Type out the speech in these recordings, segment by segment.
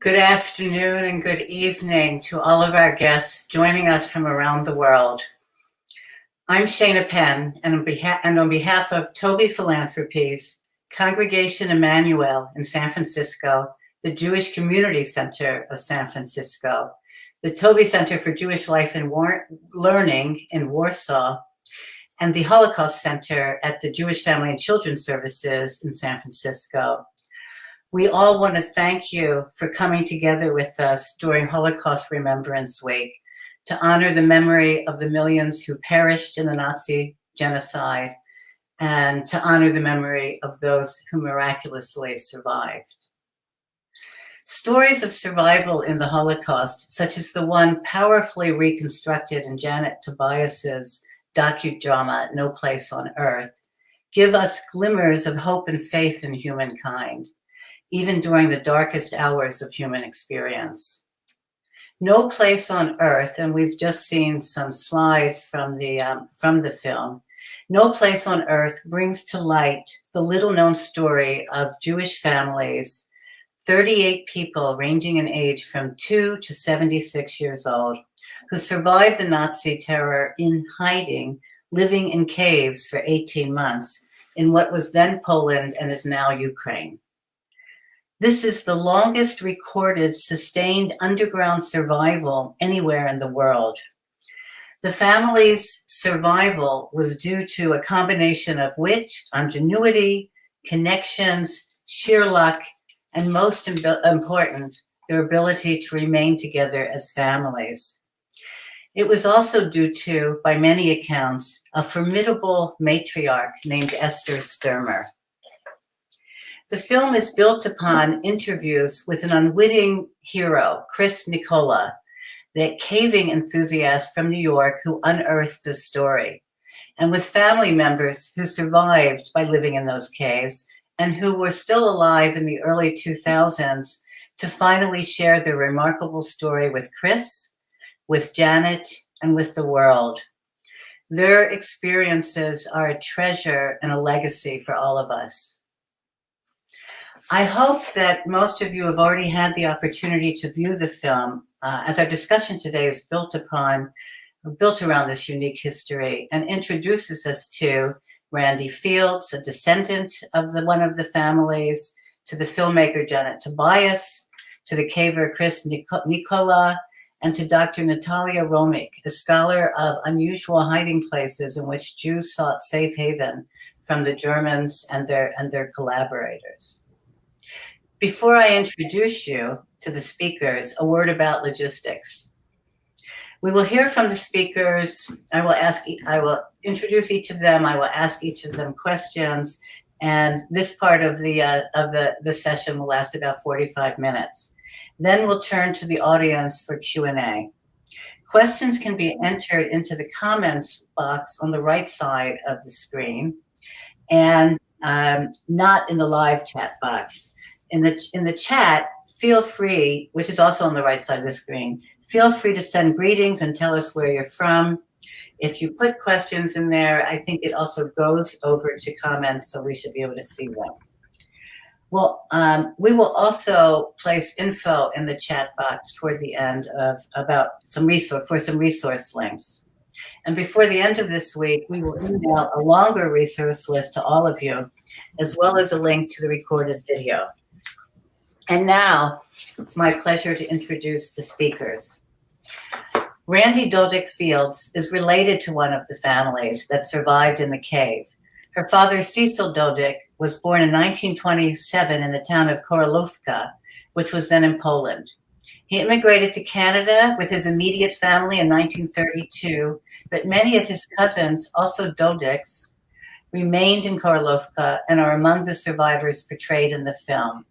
Good afternoon and good evening to all of our guests joining us from around the world. I'm Shana Penn, and on behalf of Toby Philanthropies, Congregation Emmanuel in San Francisco, the Jewish Community Center of San Francisco, the Toby Center for Jewish Life and Learning in Warsaw, and the Holocaust Center at the Jewish Family and Children's Services in San Francisco. We all want to thank you for coming together with us during Holocaust Remembrance Week to honor the memory of the millions who perished in the Nazi genocide and to honor the memory of those who miraculously survived. Stories of survival in the Holocaust, such as the one powerfully reconstructed in Janet Tobias's docudrama, No Place on Earth, give us glimmers of hope and faith in humankind, even during the darkest hours of human experience. No Place on Earth, and we've just seen some slides from the film, No Place on Earth brings to light the little-known story of Jewish families, 38 people ranging in age from 2 to 76 years old, who survived the Nazi terror in hiding, living in caves for 18 months in what was then Poland and is now Ukraine. This is the longest recorded sustained underground survival anywhere in the world. The family's survival was due to a combination of wit, ingenuity, connections, sheer luck, and most important, their ability to remain together as families. It was also due to, by many accounts, a formidable matriarch named Esther Sturmer. The film is built upon interviews with an unwitting hero, Chris Nicola, the caving enthusiast from New York who unearthed the story, and with family members who survived by living in those caves and who were still alive in the early 2000s to finally share their remarkable story with Chris, with Janet, and with the world. Their experiences are a treasure and a legacy for all of us. I hope that most of you have already had the opportunity to view the film, as our discussion today is built around this unique history and introduces us to Randi Fields, a descendant of one of the families, to the filmmaker Janet Tobias, to the caver Chris Nicola, and to Dr. Natalia Romik, a scholar of unusual hiding places in which Jews sought safe haven from the Germans and their collaborators. Before I introduce you to the speakers, a word about logistics. We will hear from the speakers. I will introduce each of them. I will ask each of them questions, and this part of the session will last about 45 minutes. Then we'll turn to the audience for Q&A. Questions can be entered into the comments box on the right side of the screen, and not in the live chat box. In the chat, feel free, which is also on the right side of the screen, feel free to send greetings and tell us where you're from. If you put questions in there, I think it also goes over to comments, so we should be able to see them. Well, we will also place info in the chat box toward the end about some resource links. And before the end of this week, we will email a longer resource list to all of you, as well as a link to the recorded video. And now, it's my pleasure to introduce the speakers. Randi Dodick Fields is related to one of the families that survived in the cave. Her father, Cecil Dodick, was born in 1927 in the town of Korolówka, which was then in Poland. He immigrated to Canada with his immediate family in 1932, but many of his cousins, also Dodicks, remained in Korolówka and are among the survivors portrayed in the film.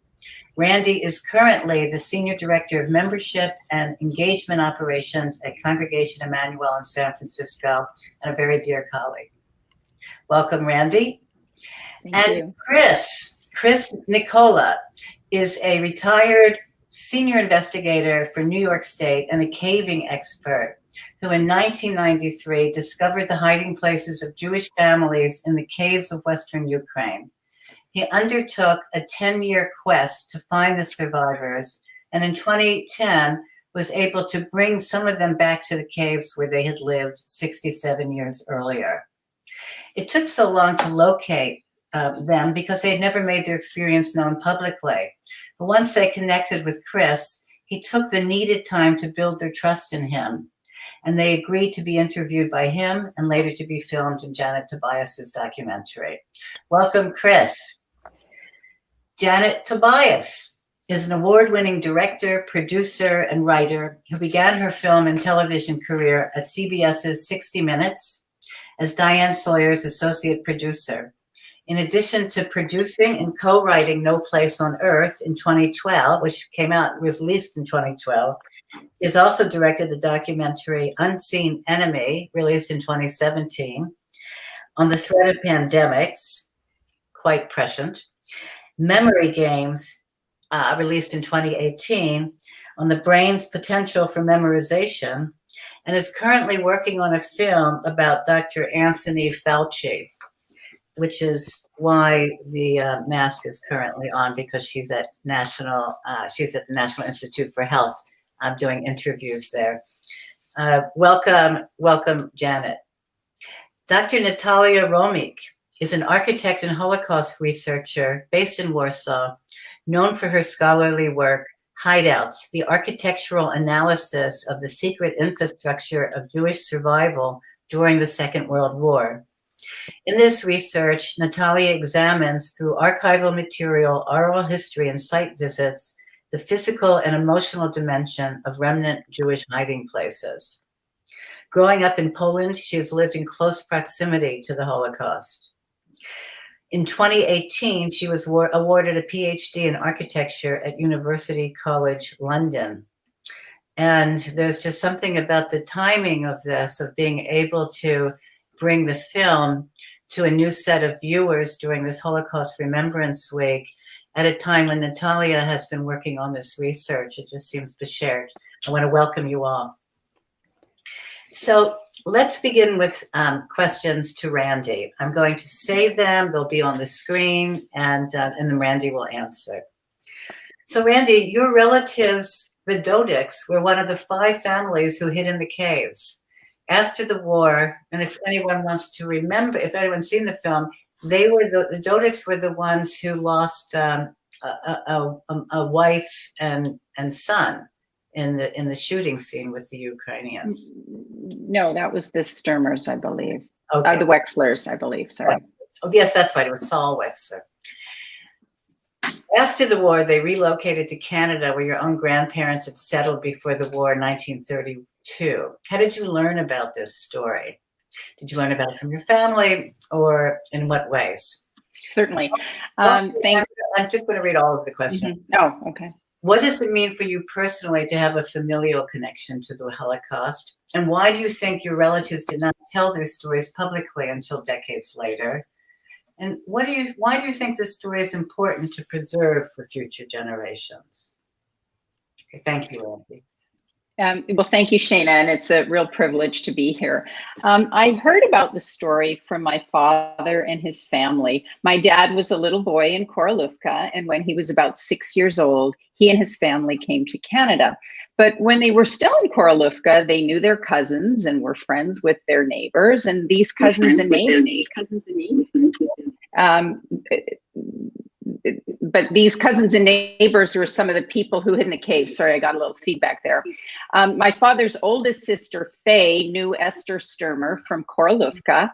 Randi is currently the Senior Director of Membership and Engagement Operations at Congregation Emmanuel in San Francisco, and a very dear colleague. Welcome, Randi. Thank you. Chris Nicola is a retired senior investigator for New York State and a caving expert who in 1993 discovered the hiding places of Jewish families in the caves of Western Ukraine. He undertook a 10-year quest to find the survivors and in 2010 was able to bring some of them back to the caves where they had lived 67 years earlier. It took so long to locate them because they had never made their experience known publicly. But once they connected with Chris, he took the needed time to build their trust in him. And they agreed to be interviewed by him and later to be filmed in Janet Tobias's documentary. Welcome, Chris. Janet Tobias is an award-winning director, producer, and writer who began her film and television career at CBS's 60 Minutes as Diane Sawyer's associate producer. In addition to producing and co-writing No Place on Earth in 2012, which was released in 2012, he has also directed the documentary Unseen Enemy, released in 2017, On the Threat of Pandemics, quite prescient, Memory Games, released in 2018, on the brain's potential for memorization, and is currently working on a film about Dr. Anthony Fauci, which is why the mask is currently on, because she's at the National Institute for Health. I'm doing interviews there. Welcome, Janet. Dr. Natalia Romik is an architect and Holocaust researcher based in Warsaw, known for her scholarly work, Hideouts, the architectural analysis of the secret infrastructure of Jewish survival during the Second World War. In this research, Natalia examines through archival material, oral history, and site visits the physical and emotional dimension of remnant Jewish hiding places. Growing up in Poland, she has lived in close proximity to the Holocaust. In 2018, she was awarded a PhD in architecture at University College London. And there's just something about the timing of this, of being able to bring the film to a new set of viewers during this Holocaust Remembrance Week at a time when Natalia has been working on this research. It just seems beshared. I want to welcome you all. So let's begin with questions to Randi. I'm going to save them. They'll be on the screen, and then Randi will answer. So Randi, your relatives, the Dodicks, were one of the 5 families who hid in the caves. After the war, and if anyone wants to remember, if anyone's seen the film, the Dodicks were the ones who lost a wife and son in the shooting scene with the Ukrainians. No, that was the Sturmers, I believe. Okay. The Wexlers, I believe. Sorry. Oh, yes, that's right. It was Saul Wexler. After the war, they relocated to Canada, where your own grandparents had settled before the war in 1932. How did you learn about this story? Did you learn about it from your family, or in what ways? Certainly. Thanks. I'm just going to read all of the questions. Mm-hmm. Oh, okay. What does it mean for you personally to have a familial connection to the Holocaust? And why do you think your relatives did not tell their stories publicly until decades later? And why do you think this story is important to preserve for future generations? Okay, thank you, Randi. Well, thank you, Shana, and it's a real privilege to be here. I heard about the story from my father and his family. My dad was a little boy in Koroluvka, and when he was about 6 years old, he and his family came to Canada. But when they were still in Koroluvka, they knew their cousins and were friends with their neighbors, and these cousins and neighbors. But these cousins and neighbors were some of the people who hid in the cave. Sorry, I got a little feedback there. My father's oldest sister, Faye, knew Esther Sturmer from Koroluvka.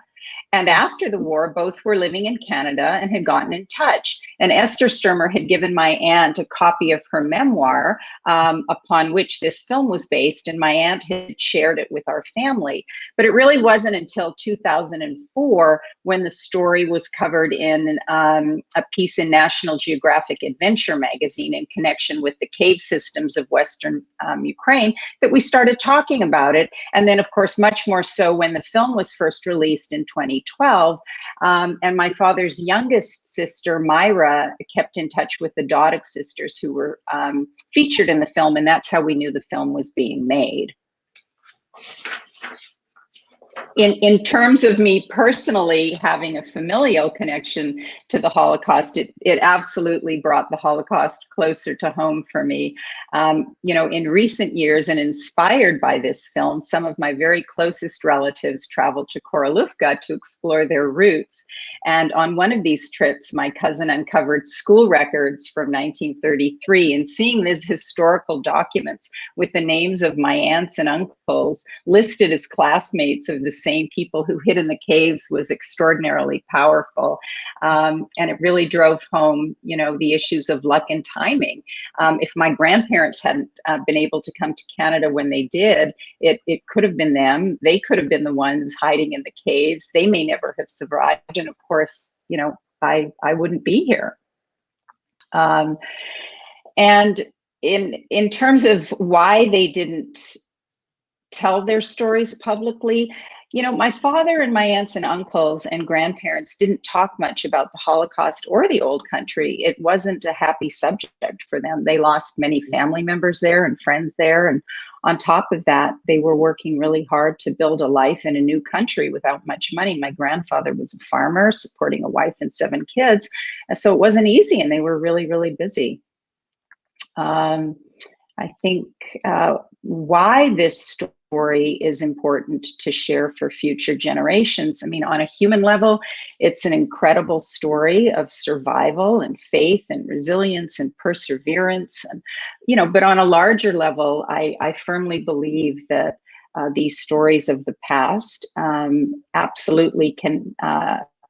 And after the war, both were living in Canada and had gotten in touch. And Esther Sturmer had given my aunt a copy of her memoir, upon which this film was based, and my aunt had shared it with our family. But it really wasn't until 2004 when the story was covered in a piece in National Geographic Adventure magazine in connection with the cave systems of Western Ukraine that we started talking about it. And then, of course, much more so when the film was first released in 2012. And my father's youngest sister, Myra, kept in touch with the Dodick sisters who were featured in the film. And that's how we knew the film was being made. In terms of me personally having a familial connection to the Holocaust, it absolutely brought the Holocaust closer to home for me. In recent years, and inspired by this film, some of my very closest relatives traveled to Koroluvka to explore their roots. And on one of these trips, my cousin uncovered school records from 1933, and seeing these historical documents with the names of my aunts and uncles listed as classmates of the same people who hid in the caves was extraordinarily powerful. And it really drove home, the issues of luck and timing. If my grandparents hadn't been able to come to Canada when they did, it could have been them. They could have been the ones hiding in the caves. They may never have survived. And of course, I wouldn't be here. And in terms of why they didn't tell their stories publicly, my father and my aunts and uncles and grandparents didn't talk much about the Holocaust or the old country. It wasn't a happy subject for them. They lost many family members there and friends there. And on top of that, they were working really hard to build a life in a new country without much money. My grandfather was a farmer supporting a wife and 7 kids. And so it wasn't easy, and they were really, really busy. I think why this story is important to share for future generations. I mean, on a human level, it's an incredible story of survival and faith and resilience and perseverance. And, but on a larger level, I firmly believe that these stories of the past absolutely can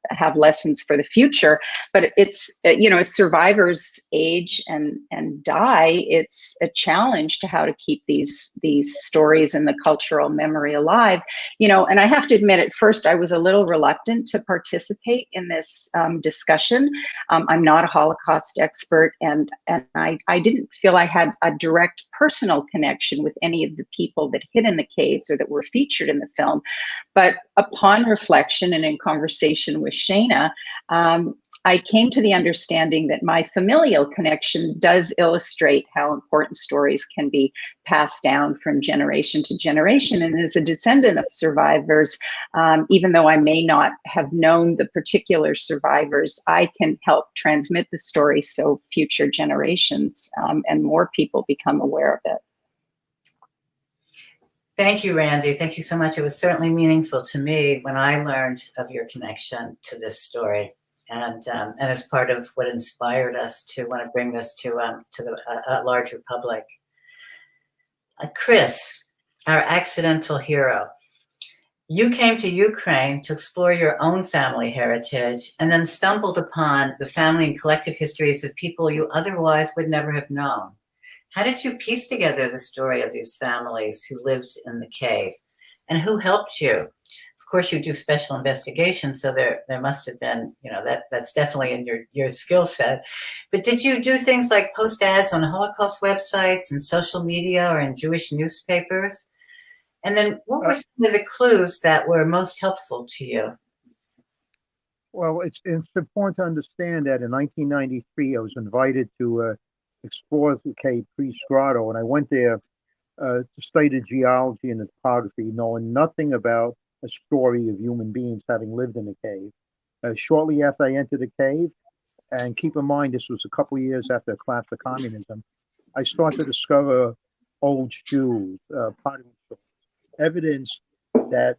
have lessons for the future, but it's, as survivors age and die, it's a challenge to how to keep these stories and the cultural memory alive. And I have to admit, at first I was a little reluctant to participate in this discussion. I'm not a Holocaust expert, and I didn't feel I had a direct personal connection with any of the people that hid in the caves or that were featured in the film. But upon reflection and in conversation with Shana, I came to the understanding that my familial connection does illustrate how important stories can be passed down from generation to generation. And as a descendant of survivors, even though I may not have known the particular survivors, I can help transmit the story so future generations and more people become aware of it. Thank you, Randi. Thank you so much. It was certainly meaningful to me when I learned of your connection to this story, and as part of what inspired us to want to bring this to the larger public. Chris, our accidental hero, you came to Ukraine to explore your own family heritage and then stumbled upon the family and collective histories of people you otherwise would never have known. How did you piece together the story of these families who lived in the cave, and who helped you? Of course, you do special investigations, so there must have been, that's definitely in your skill set. But did you do things like post ads on Holocaust websites and social media or in Jewish newspapers? And then what were some of the clues that were most helpful to you? Well, it's important to understand that in 1993, I was invited to explore the cave pre-Grotto, and I went there to study geology and topography, knowing nothing about a story of human beings having lived in the cave. Shortly after I entered the cave, and keep in mind this was a couple of years after the collapse of communism, I started to discover old Jews, pottery stores, evidence that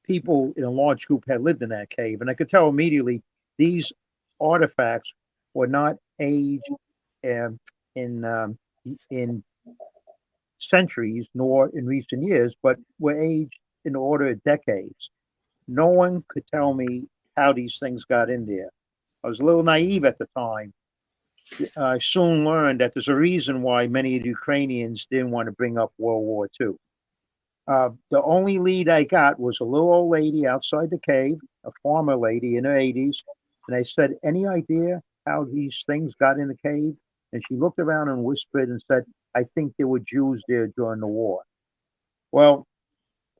people in a large group had lived in that cave. And I could tell immediately these artifacts were not aged in centuries nor in recent years, but were aged in order of decades. No one could tell me how these things got in there. I was a little naive at the time. I soon learned that there's a reason why many of the Ukrainians didn't want to bring up World War II. The only lead I got was a little old lady outside the cave, a farmer lady in her 80s. And I said, any idea how these things got in the cave? And she looked around and whispered and said, I think there were Jews there during the war. Well,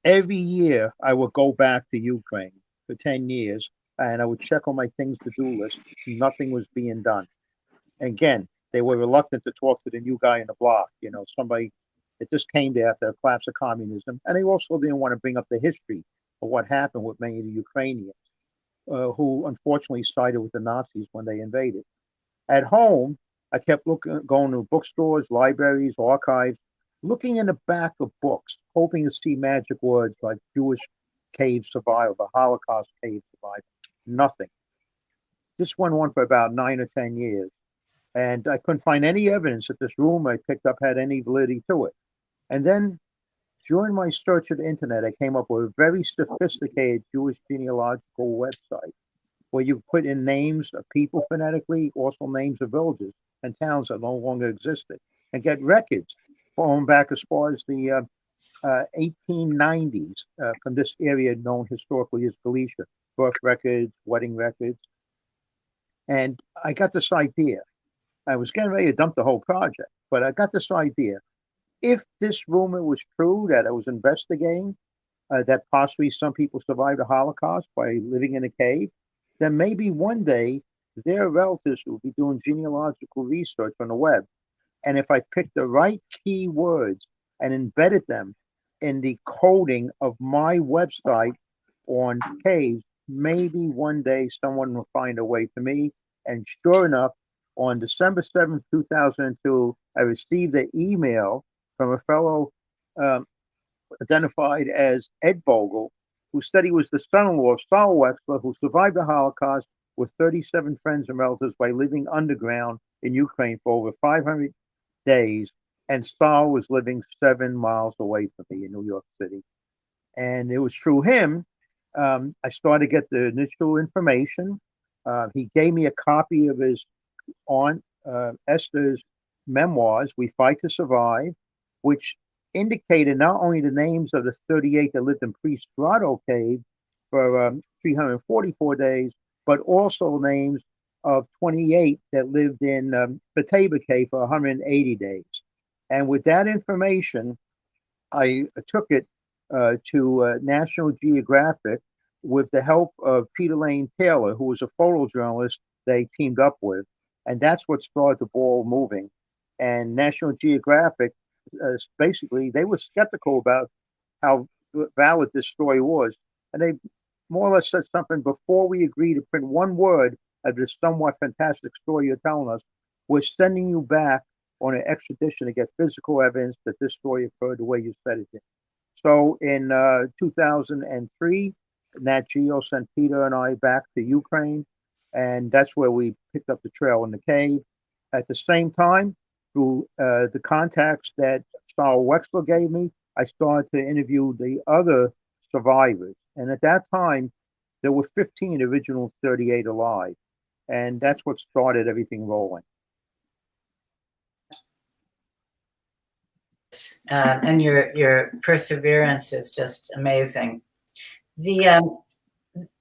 every year I would go back to Ukraine for 10 years and I would check on my things to do list. Nothing was being done. Again, they were reluctant to talk to the new guy in the block, somebody that just came there after the collapse of communism. And they also didn't want to bring up the history of what happened with many of the Ukrainians who unfortunately sided with the Nazis when they invaded. At home, I kept going to bookstores, libraries, archives, looking in the back of books, hoping to see magic words like Jewish cave survival, the Holocaust cave survival. Nothing. This went on for about 9 or 10 years, and I couldn't find any evidence that this room I picked up had any validity to it. And then during my search of the internet, I came up with a very sophisticated Jewish genealogical website where you put in names of people phonetically, also names of villages and towns that no longer existed, and get records going back as far as the 1890s from this area known historically as Galicia, birth records, wedding records. And I got this idea. I was getting ready to dump the whole project, but I got this idea. If this rumor was true that I was investigating, that possibly some people survived the Holocaust by living in a cave, then maybe one day their relatives will be doing genealogical research on the web. And if I picked the right keywords and embedded them in the coding of my website on caves, maybe one day someone will find a way to me. And sure enough, on December 7th, 2002, I received an email from a fellow identified as Ed Bogle, who said he was the son-in-law of Saul Wexler, who survived the Holocaust with 37 friends and relatives by living underground in Ukraine for over 500 days. And Saul was living 7 miles away from me in New York City. And it was through him, I started to get the initial information. He gave me a copy of his aunt Esther's memoirs, We Fight to Survive, which indicated not only the names of the 38 that lived in Priest Grotto Cave for 344 days, but also names of 28 that lived in Bataba Cave for 180 days. And with that information, I took it to National Geographic with the help of Peter Lane Taylor, who was a photojournalist they teamed up with. And that's what started the ball moving. And National Geographic, basically, they were skeptical about how valid this story was. And they more or less said something: before we agree to print one word of this somewhat fantastic story you're telling us, we're sending you back on an extradition to get physical evidence that this story occurred the way you said it did. So in 2003, Nat Geo sent Peter and I back to Ukraine, and that's where we picked up the trail in the cave. At the same time, through the contacts that Saul Wexler gave me, I started to interview the other survivors. And at that time, there were 15 original 38 alive. And that's what started everything rolling. And your perseverance is just amazing. You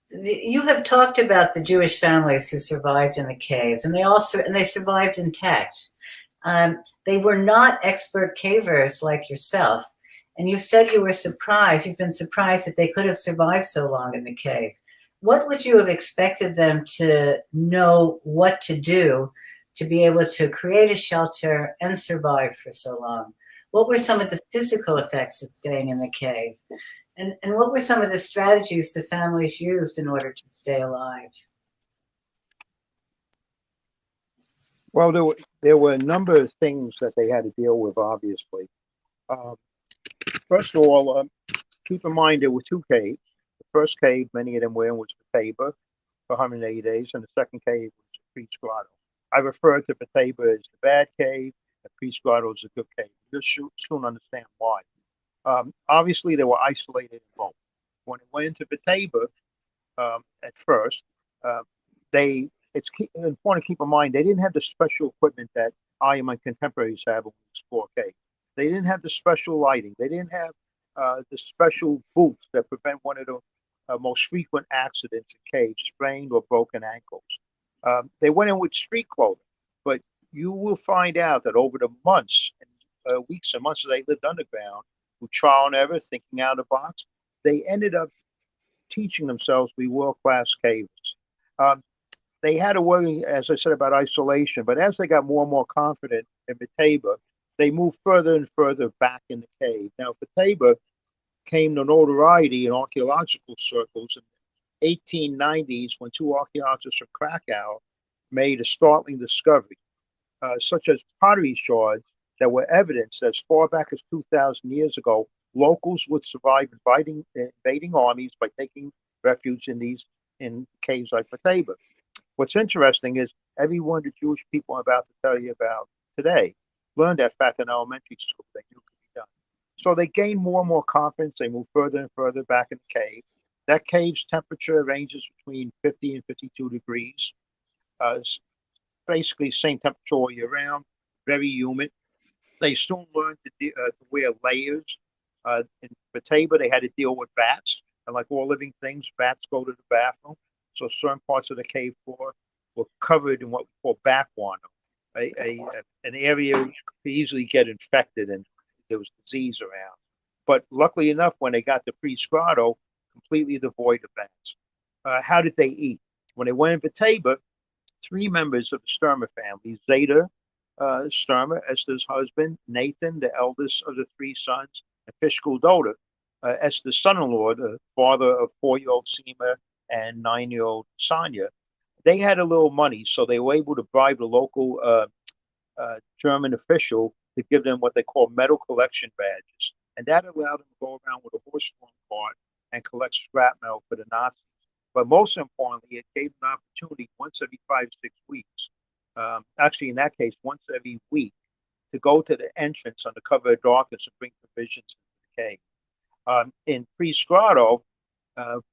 have talked about the Jewish families who survived in the caves, and they survived intact. They were not expert cavers like yourself, and you said you were surprised. You've been surprised that they could have survived so long in the cave. What would you have expected them to know what to do to be able to create a shelter and survive for so long? What were some of the physical effects of staying in the cave? And what were some of the strategies the families used in order to stay alive? Well, there were a number of things that they had to deal with, obviously. First of all, keep in mind there were two caves. The first cave, many of them were in, was Bataba for 180 days, and the second cave was Priest Grotto. I refer to Bataba as the bad cave, and Priest Grotto is a good cave. You'll soon understand why. Obviously, they were isolated in both. When it went into Bataba, at first, it's important to keep in mind they didn't have the special equipment that I and my contemporaries have when we explore caves. They didn't have the special lighting. They didn't have the special boots that prevent one of the most frequent accidents in caves, sprained or broken ankles. They went in with street clothing, but you will find out that over the months, and weeks and months that they lived underground, through trial and error, thinking out of the box, they ended up teaching themselves to be world-class cavers. They had to worry, as I said, about isolation, but as they got more and more confident in Bataba, they moved further and further back in the cave. Now, Bataba, came to notoriety in archaeological circles in the 1890s when two archaeologists from Krakow made a startling discovery, such as pottery shards that were evidence that as far back as 2,000 years ago, locals would survive invading armies by taking refuge in caves like Bataba. What's interesting is every one of the Jewish people I'm about to tell you about today learned that fact in elementary school. They knew it could be done. So they gained more and more confidence. They moved further and further back in the cave. That cave's temperature ranges between 50 and 52 degrees. Basically, same temperature all year round, very humid. They soon learned to wear layers. In Bataba, they had to deal with bats. And like all living things, bats go to the bathroom. So certain parts of the cave floor were covered in what we call bat guano, an area you could easily get infected and there was disease around. But luckily enough, when they got to pre-Scrado, completely devoid of bats. How did they eat? When they went in Bataba, three members of the Sturmer family, Zeta Sturmer, Esther's husband, Nathan, the eldest of the three sons, and Fishkul Doda, Esther's son-in-law, the father of 4-year-old Seema and 9-year-old Sonia. They had a little money, so they were able to bribe the local German official to give them what they call medal collection badges. And that allowed them to go around with a horse-drawn cart and collect scrap metal for the Nazis. But most importantly, it gave them an opportunity once every 5 to 6 weeks, actually in that case, once every week, to go to the entrance under cover of darkness and bring provisions into the cave. In pre-Scrado,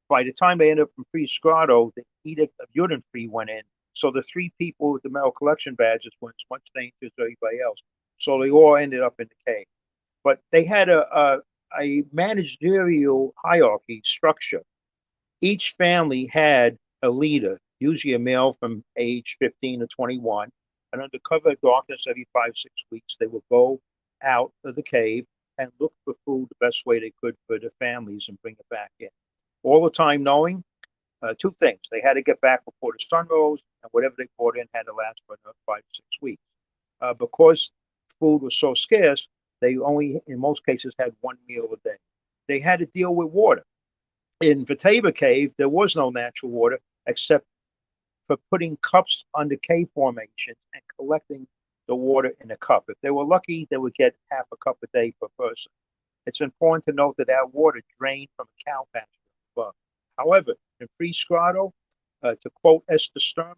by the time they ended up in pre-Scrado, the Edict of Judenfried went in. So the three people with the metal collection badges were in as much danger as everybody else. So they all ended up in the cave. But they had a managerial hierarchy structure. Each family had a leader, usually a male from age 15 to 21. And under cover of darkness, every 5 6 weeks, they would go out of the cave and look for food the best way they could for their families and bring it back in. All the time knowing two things. They had to get back before the sun rose, and whatever they brought in had to last for another 5 6 weeks. Because food was so scarce, they only, in most cases, had one meal a day. They had to deal with water. In Bataba Cave, there was no natural water except for putting cups under cave formations and collecting the water in a cup. If they were lucky, they would get half a cup a day per person. It's important to note that that water drained from a cow pasture above. However, in pre-Scrado, to quote Esther Sturmer,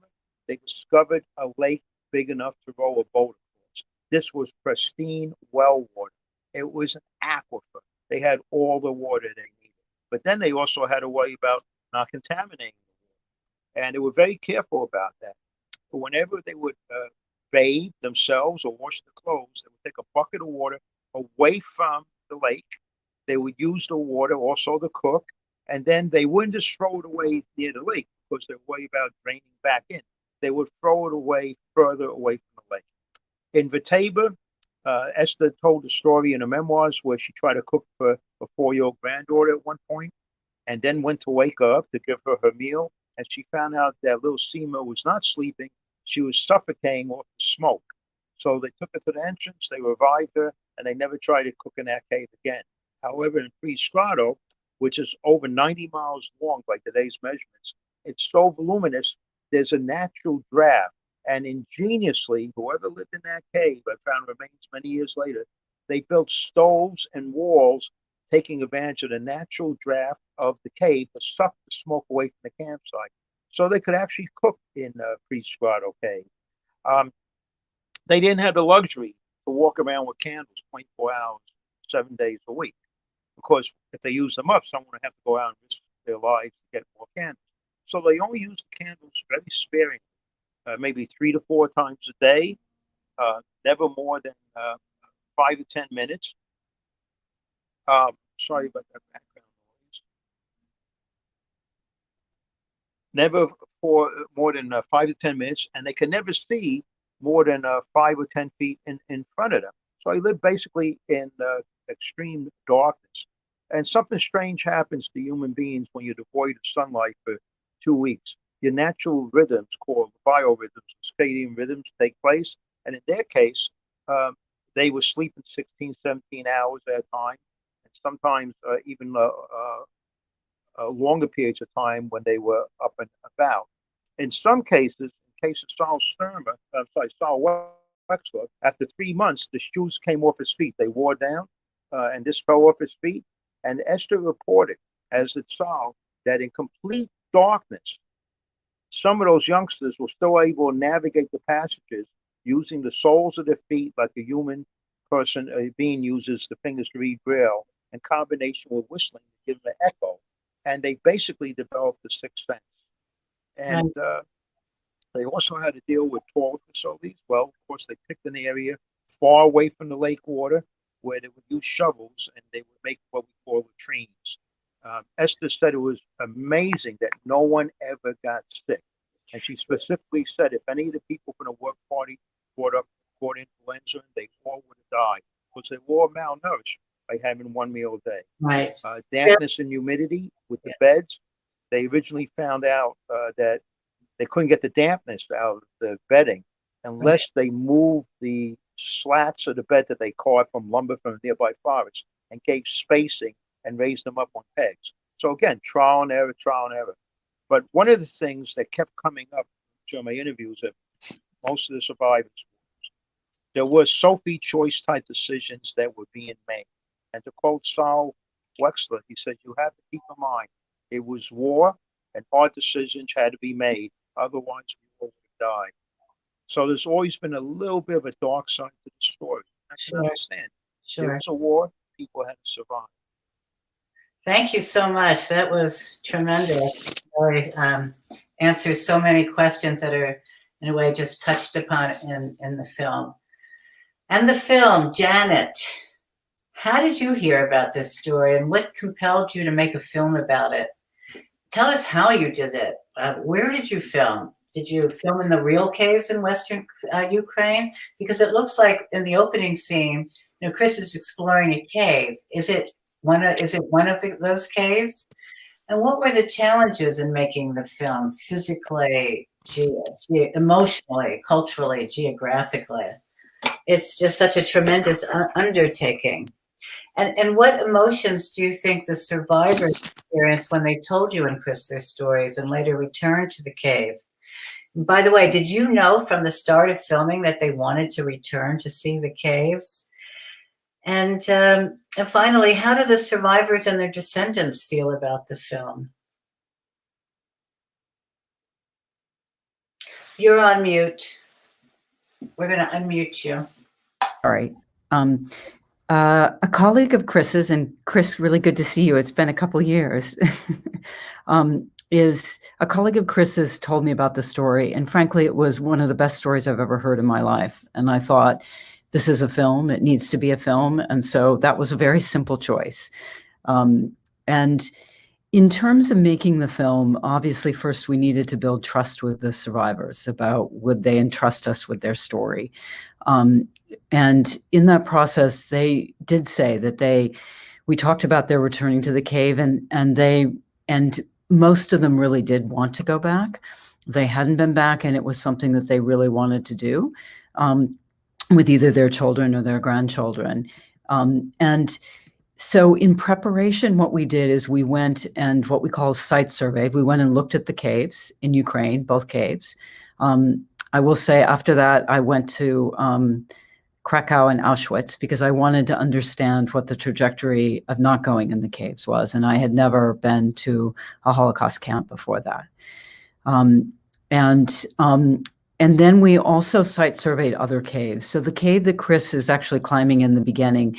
they discovered a lake big enough to row a boat across. This was pristine well water. It was an aquifer. They had all the water they needed. But then they also had to worry about not contaminating the water. And they were very careful about that. But whenever they would bathe themselves or wash their clothes, they would take a bucket of water away from the lake. They would use the water also to cook. And then they wouldn't just throw it away near the lake because they worry about draining back in. They would throw it away further away from the lake. In Bataba, Esther told the story in her memoirs where she tried to cook for a 4-year-old granddaughter at one point and then went to wake her up to give her her meal. And she found out that little Seema was not sleeping. She was suffocating off the smoke. So they took her to the entrance, they revived her, and they never tried to cook in that cave again. However, in pre-Scrado, which is over 90 miles long by today's measurements, it's so voluminous, there's a natural draft. And ingeniously, whoever lived in that cave, I found remains many years later, they built stoves and walls taking advantage of the natural draft of the cave to suck the smoke away from the campsite. So they could actually cook in pre-Scrado cave. They didn't have the luxury to walk around with candles 24 hours, 7 days a week. Because if they use them up, someone would have to go out and risk their lives to get more candles. So they only use the candles very sparingly, maybe 3 to 4 times a day, never more than 5 to 10 minutes. Sorry about that background noise. Never for more than 5 to 10 minutes, and they can never see more than 5 or 10 feet in front of them. So I live basically in extreme darkness. And something strange happens to human beings when you're devoid of sunlight for 2 weeks. Your natural rhythms, called biorhythms, circadian rhythms, take place. And in their case, they were sleeping 16, 17 hours at a time. And sometimes even longer periods of time when they were up and about. In some cases, in case of Saul Wexler, after 3 months, the shoes came off his feet. They wore down, and this fell off his feet. And Esther reported, as did Saul, that in complete darkness, some of those youngsters were still able to navigate the passages using the soles of their feet like a human person, a being uses the fingers to read Braille, in combination with whistling to give them an echo. And they basically developed the sixth sense. And they also had to deal with toilet facilities. Well, of course, they picked an area far away from the lake water where they would use shovels and they would make what we call latrines. Esther said it was amazing that no one ever got sick. And she specifically said if any of the people from the work party caught influenza, they all would have died because they were all malnourished by having one meal a day. Right. Dampness and humidity with the beds. They originally found out that they couldn't get the dampness out of the bedding unless they moved the slats of the bed that they carved from lumber from a nearby forest and gave spacing and raised them up on pegs. So again, trial and error. But one of the things that kept coming up during my interviews of most of the survivors, there were Sophie choice type decisions that were being made. And to quote Saul Wexler, he said, you have to keep in mind, it was war and hard decisions had to be made. Otherwise, we would have died. So there's always been a little bit of a dark side to the story. I can understand. There was a war, people had to survive. Thank you so much. That was tremendous. Really answers so many questions that are, in a way, just touched upon in the film. And the film, Janet. How did you hear about this story and what compelled you to make a film about it? Tell us how you did it. Where did you film? Did you film in the real caves in Western Ukraine? Because it looks like in the opening scene, Chris is exploring a cave. Is it one of those caves? And what were the challenges in making the film physically, emotionally, culturally, geographically? It's just such a tremendous undertaking. And what emotions do you think the survivors experienced when they told you and Chris their stories and later returned to the cave? And by the way, did you know from the start of filming that they wanted to return to see the caves? And finally, how do the survivors and their descendants feel about the film? You're on mute. We're going to unmute you. All right. A colleague of Chris's, and Chris, really good to see you. It's been a couple years. Is a colleague of Chris's told me about the story, and frankly, it was one of the best stories I've ever heard in my life. And I thought, this is a film. It needs to be a film, and so that was a very simple choice. And in terms of making the film, obviously, first we needed to build trust with the survivors about would they entrust us with their story. And in that process, they did say that we talked about their returning to the cave, and most of them really did want to go back. They hadn't been back, and it was something that they really wanted to do with either their children or their grandchildren. And so in preparation, what we did is we went and what we call site surveyed. We went and looked at the caves in Ukraine, both caves. I will say after that, I went to Krakow and Auschwitz because I wanted to understand what the trajectory of not going in the caves was. And I had never been to a Holocaust camp before that. And then we also site surveyed other caves. So the cave that Chris is actually climbing in the beginning,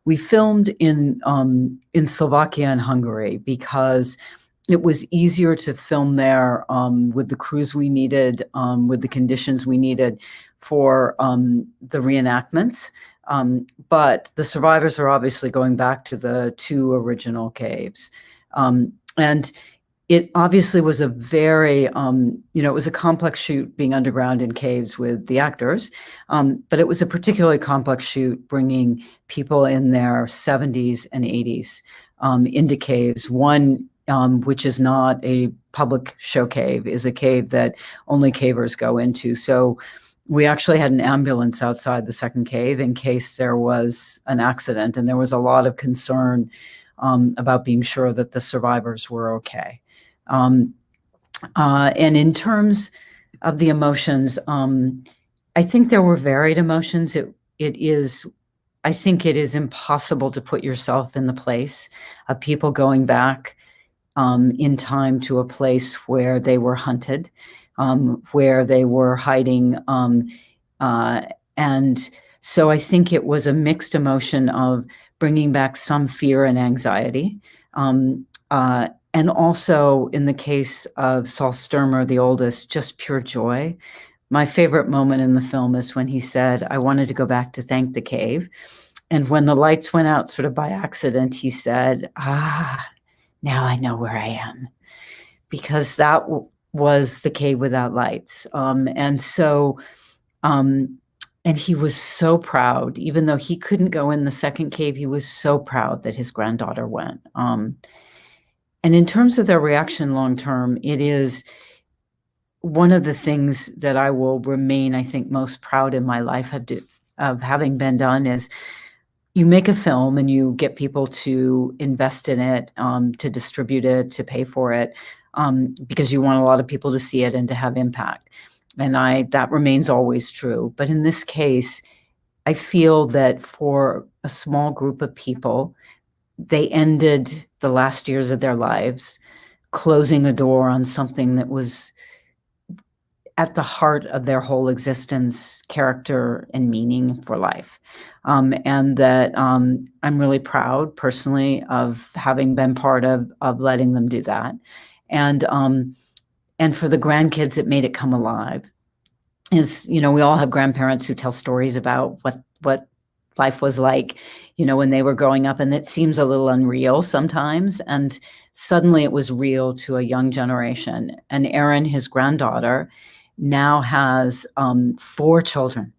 we filmed in Slovakia and Hungary because it was easier to film there with the crews we needed, with the conditions we needed for the reenactments. But the survivors are obviously going back to the two original caves. And it obviously was a very, it was a complex shoot being underground in caves with the actors, but it was a particularly complex shoot bringing people in their 70s and 80s into caves. One, which is not a public show cave, is a cave that only cavers go into. So we actually had an ambulance outside the second cave in case there was an accident, and there was a lot of concern about being sure that the survivors were okay. And in terms of the emotions, I think there were varied emotions. I think it is impossible to put yourself in the place of people going back in time to a place where they were hunted, where they were hiding. And so I think it was a mixed emotion of bringing back some fear and anxiety. And also in the case of Saul Sturmer, the oldest, just pure joy. My favorite moment in the film is when he said, I wanted to go back to thank the cave. And when the lights went out sort of by accident, he said, now I know where I am. Because that was the cave without lights. And he was so proud, even though he couldn't go in the second cave, he was so proud that his granddaughter went. And in terms of their reaction long-term, it is one of the things that I will remain, I think, most proud in my life of having been done is you make a film and you get people to invest in it, to distribute it, to pay for it, because you want a lot of people to see it and to have impact. And that remains always true. But in this case, I feel that for a small group of people, they ended the last years of their lives closing a door on something that was at the heart of their whole existence, character, and meaning for life. And that I'm really proud personally of having been part of letting them do that. And for the grandkids, it made it come alive. We all have grandparents who tell stories about what life was like, when they were growing up, and it seems a little unreal sometimes. And suddenly it was real to a young generation. And Erin, his granddaughter, now has 4 children.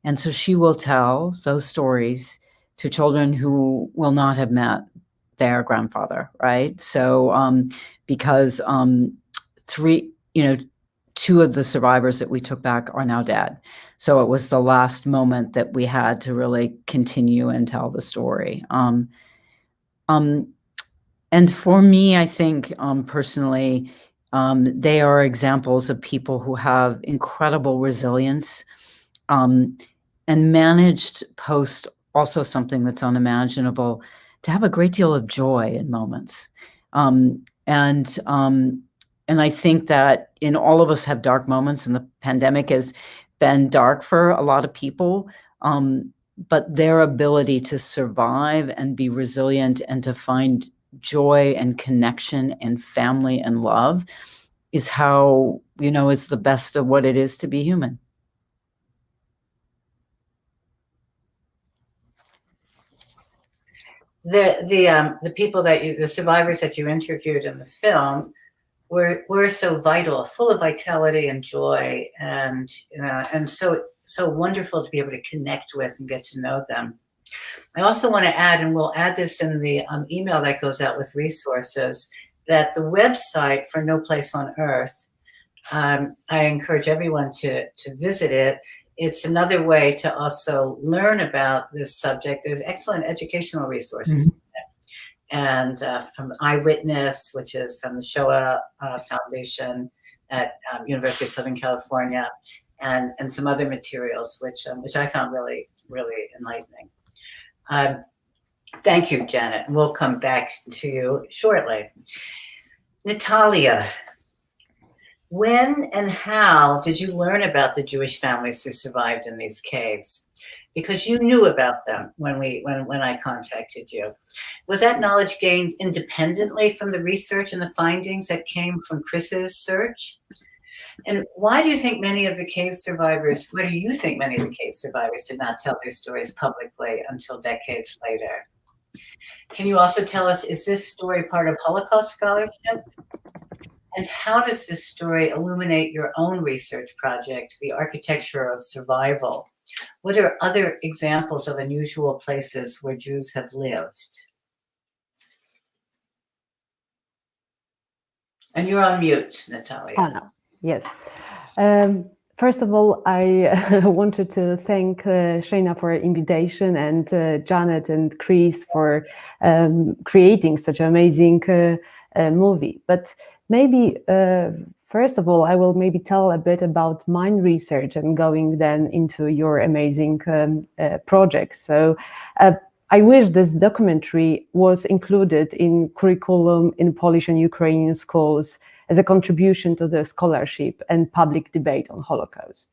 And so she will tell those stories to children who will not have met their grandfather, right? So because 2 of the survivors that we took back are now dead. So it was the last moment that we had to really continue and tell the story. And for me, I think personally, they are examples of people who have incredible resilience and managed post also something that's unimaginable, to have a great deal of joy in moments. And I think that all of us have dark moments, and the pandemic has been dark for a lot of people. But their ability to survive and be resilient and to find joy and connection and family and love is how, is the best of what it is to be human. The people the survivors that you interviewed in the film were so vital, full of vitality and joy, and so wonderful to be able to connect with and get to know them. I also want to add, and we'll add this in the email that goes out with resources, that the website for No Place on Earth, I encourage everyone to visit it. It's another way to also learn about this subject. There's excellent educational resources. Mm-hmm. And from Eyewitness, which is from the HaShoah Foundation at University of Southern California, and some other materials, which I found really, really enlightening. Thank you, Janet. We'll come back to you shortly. Natalia, when and how did you learn about the Jewish families who survived in these caves? Because you knew about them when I contacted you. Was that knowledge gained independently from the research and the findings that came from Chris's search? And why do you think many of the cave survivors did not tell their stories publicly until decades later? Can you also tell us, is this story part of Holocaust scholarship? And how does this story illuminate your own research project, The Architecture of Survival? What are other examples of unusual places where Jews have lived? And you're on mute, Natalia. Oh, no. Yes. First of all, I wanted to thank Shayna for her invitation, and Janet and Chris for creating such an amazing movie. But maybe, first of all, I will maybe tell a bit about my research and going then into your amazing project. So I wish this documentary was included in curriculum in Polish and Ukrainian schools as a contribution to the scholarship and public debate on Holocaust.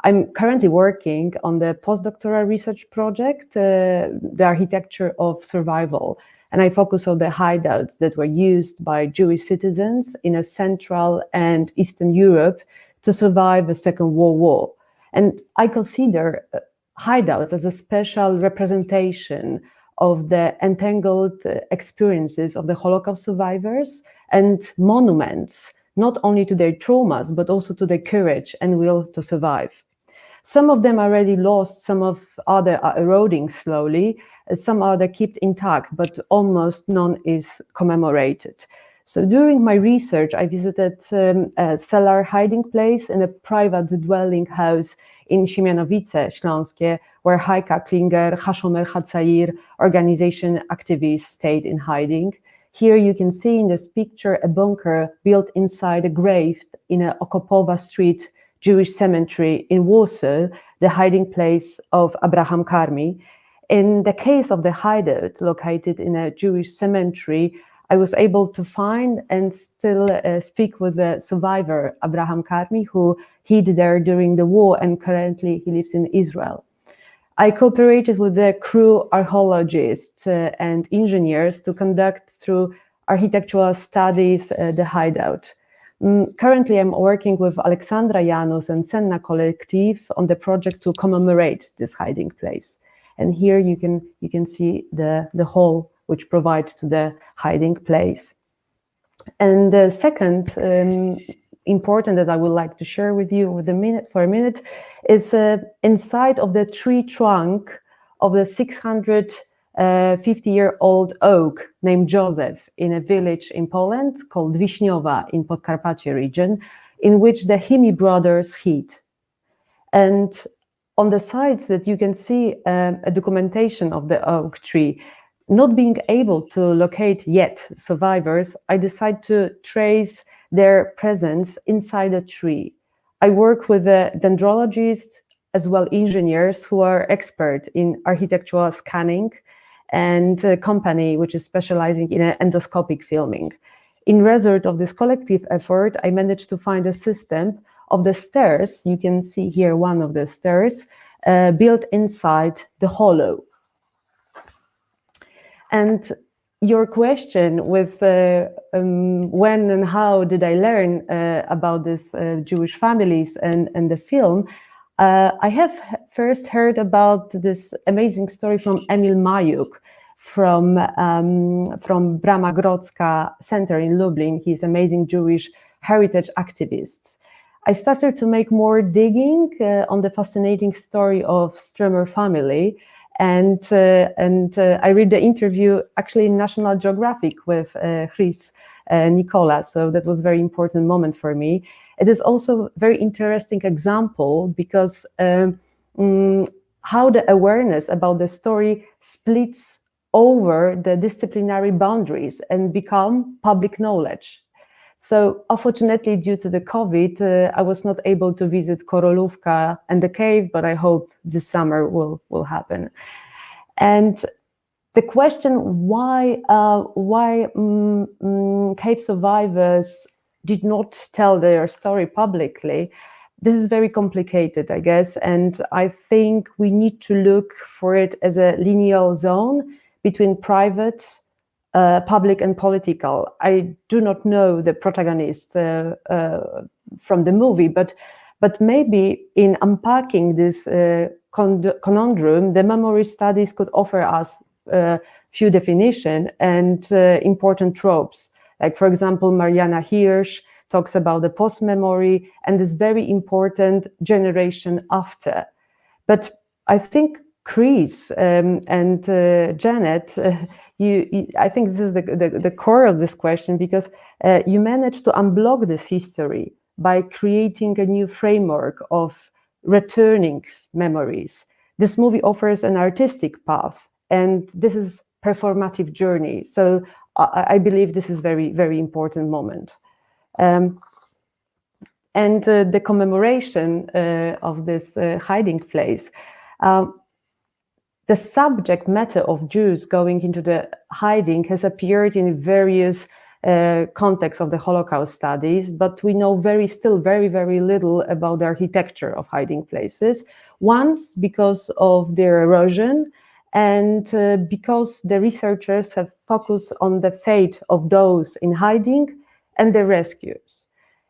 I'm currently working on the postdoctoral research project, the architecture of survival, and I focus on the hideouts that were used by Jewish citizens in Central and Eastern Europe to survive the Second World War. And I consider hideouts as a special representation of the entangled experiences of the Holocaust survivors and monuments, not only to their traumas, but also to their courage and will to survive. Some of them are already lost, some of other are eroding slowly, some are kept intact, but almost none is commemorated. So during my research, I visited a cellar hiding place in a private dwelling house in Siemianowice, Śląskie, where Heike Klinger, HaShomer HaTzair organization activists stayed in hiding. Here you can see in this picture a bunker built inside a grave in a Okopowa Street Jewish cemetery in Warsaw, the hiding place of Abraham Karmi. In the case of the hideout located in a Jewish cemetery, I was able to find and still speak with the survivor, Abraham Karmi, who hid there during the war, and currently he lives in Israel. I cooperated with the crew archaeologists and engineers to conduct through architectural studies the hideout. Currently, I'm working with Aleksandra Janus and Senna Collective on the project to commemorate this hiding place. And here you can see the hall which provides to the hiding place. And the second important that I would like to share with you for a minute is inside of the tree trunk of the 650-year-old oak named Joseph in a village in Poland called Wiśniowa in Podkarpacie region, in which the Himi brothers hid. And on the sides that you can see a documentation of the oak tree. Not being able to locate yet survivors, I decided to trace their presence inside a tree. I work with a dendrologist as well engineers who are expert in architectural scanning and a company which is specializing in endoscopic filming. In result of this collective effort, I managed to find a system of the stairs. You can see here one of the stairs built inside the hollow. And your question with when and how did I learn about this Jewish families and the film, I have first heard about this amazing story from Emil Majuk from Brama Grodzka Center in Lublin. He's an amazing Jewish heritage activist. I started to make more digging on the fascinating story of Stromer family. And I read the interview actually in National Geographic with Chris Nicola, so that was a very important moment for me. It is also a very interesting example because how the awareness about the story splits over the disciplinary boundaries and become public knowledge. So unfortunately, due to the COVID, I was not able to visit Korolówka and the cave, but I hope this summer will happen. And the question why cave survivors did not tell their story publicly, this is very complicated, I guess. And I think we need to look for it as a lineal zone between private, public and political. I do not know the protagonist from the movie, but maybe in unpacking this conundrum, the memory studies could offer us few definitions and important tropes. Like, for example, Mariana Hirsch talks about the post-memory and this very important generation after. But I think Chris and Janet, I think this is the core of this question, because you managed to unblock this history by creating a new framework of returning memories. This movie offers an artistic path, and this is performative journey. So I believe this is very, very important moment. And the commemoration of this hiding place, the subject matter of Jews going into the hiding has appeared in various contexts of the Holocaust studies, but we know still very, very little about the architecture of hiding places. Once because of their erosion, and because the researchers have focused on the fate of those in hiding and the rescuers.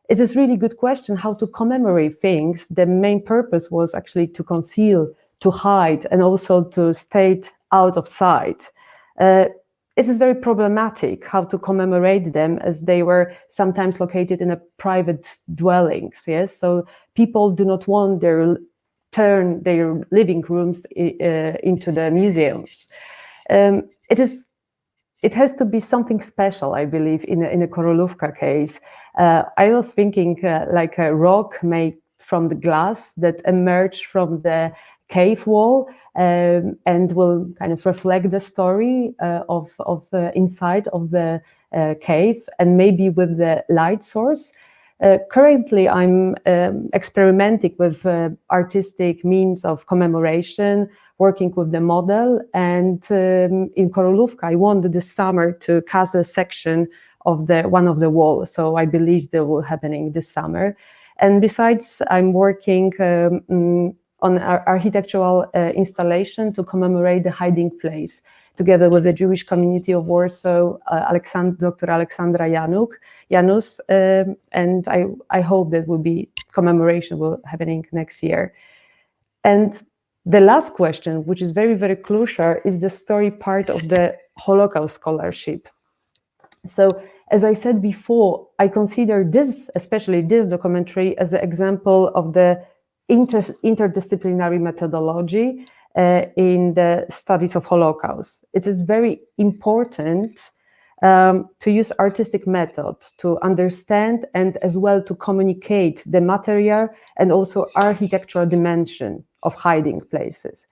It is really good question how to commemorate things. The main purpose was actually to conceal, to hide, and also to stay out of sight. It is very problematic how to commemorate them, as they were sometimes located in a private dwellings. Yes, so people do not want turn their living rooms into the museums. It has to be something special, I believe, in a Korolówka case. I was thinking like a rock made from the glass that emerged from the cave wall and will kind of reflect the story of inside of the cave, and maybe with the light source. Currently, I'm experimenting with artistic means of commemoration, working with the model, and in Korolówka, I wanted this summer to cast a section of one of the walls. So I believe that will happening this summer. And besides, I'm working on our architectural installation to commemorate the hiding place, together with the Jewish community of Warsaw, Dr. Aleksandra Janus, and I hope that commemoration will happening next year. And the last question, which is very, very crucial, is the story part of the Holocaust scholarship. So, as I said before, I consider especially this documentary, as an example of the interdisciplinary methodology in the studies of Holocaust. It is very important to use artistic method to understand and as well to communicate the material and also architectural dimension of hiding places,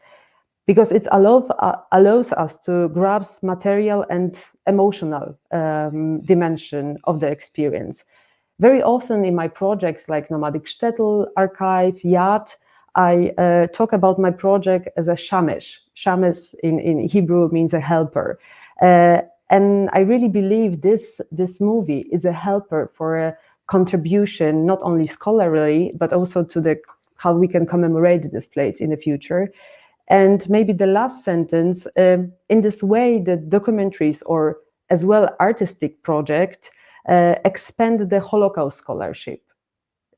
because it allows us to grasp material and emotional dimension of the experience. Very often in my projects like Nomadic Shtetl, Archive, Yad, I talk about my project as a shamesh. Shamesh in Hebrew means a helper. And I really believe this movie is a helper for a contribution, not only scholarly, but also to how we can commemorate this place in the future. And maybe the last sentence, in this way, the documentaries or as well artistic project expand the Holocaust scholarship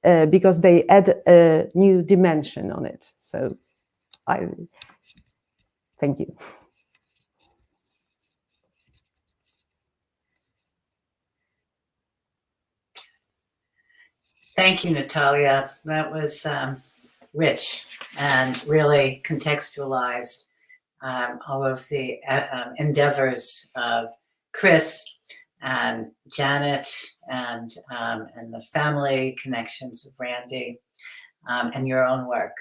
because they add a new dimension on it. So thank you. Thank you, Natalia. That was rich and really contextualized all of the endeavors of Chris and Janet and the family connections of Randi and your own work.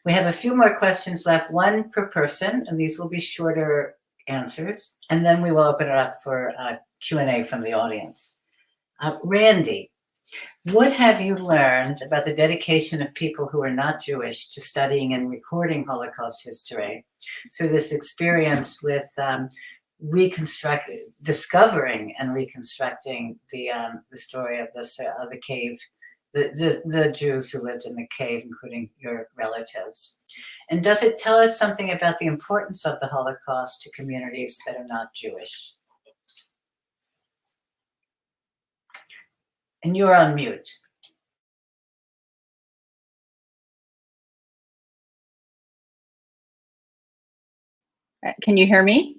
We have a few more questions left, one per person, and these will be shorter answers, and then we will open it up for Q&A from the audience. Randi, what have you learned about the dedication of people who are not Jewish to studying and recording Holocaust history through this experience with discovering and reconstructing the story of the cave, the Jews who lived in the cave, including your relatives? And does it tell us something about the importance of the Holocaust to communities that are not Jewish? And you're on mute. Can you hear me?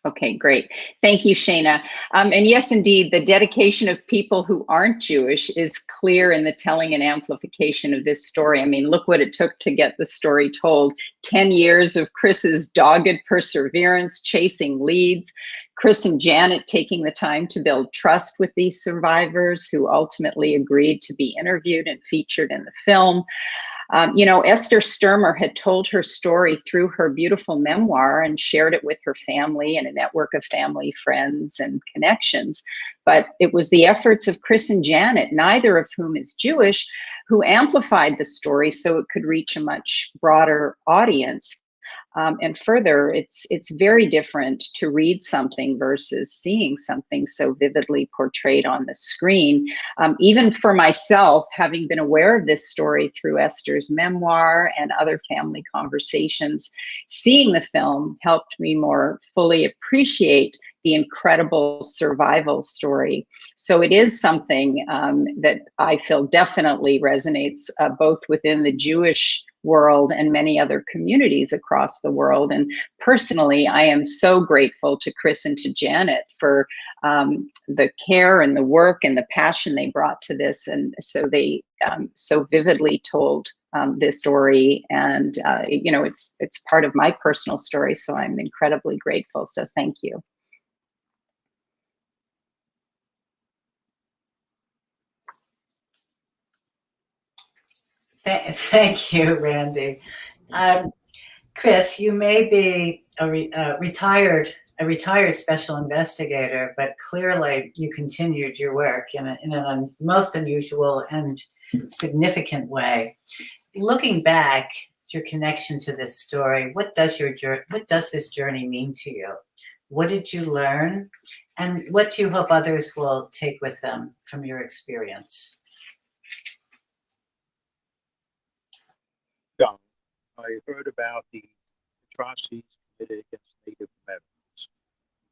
Okay, great. Thank you, Shana. And yes, indeed, the dedication of people who aren't Jewish is clear in the telling and amplification of this story. I mean, look what it took to get the story told. 10 years of Chris's dogged perseverance, chasing leads, Chris and Janet taking the time to build trust with these survivors who ultimately agreed to be interviewed and featured in the film. Esther Sturmer had told her story through her beautiful memoir and shared it with her family and a network of family, friends, and connections. But it was the efforts of Chris and Janet, neither of whom is Jewish, who amplified the story so it could reach a much broader audience. And further, it's very different to read something versus seeing something so vividly portrayed on the screen. Even for myself, having been aware of this story through Esther's memoir and other family conversations, seeing the film helped me more fully appreciate the incredible survival story. So it is something that I feel definitely resonates both within the Jewish world and many other communities across the world. And personally, I am so grateful to Chris and to Janet for the care and the work and the passion they brought to this. And so they so vividly told this story. And, it's part of my personal story. So I'm incredibly grateful. So thank you. Thank you, Randi. Chris, you may be a retired special investigator, but clearly you continued your work in a most unusual and significant way. Looking back at your connection to this story, what does this journey mean to you? What did you learn? And what do you hope others will take with them from your experience? I heard about the atrocities committed against Native Americans.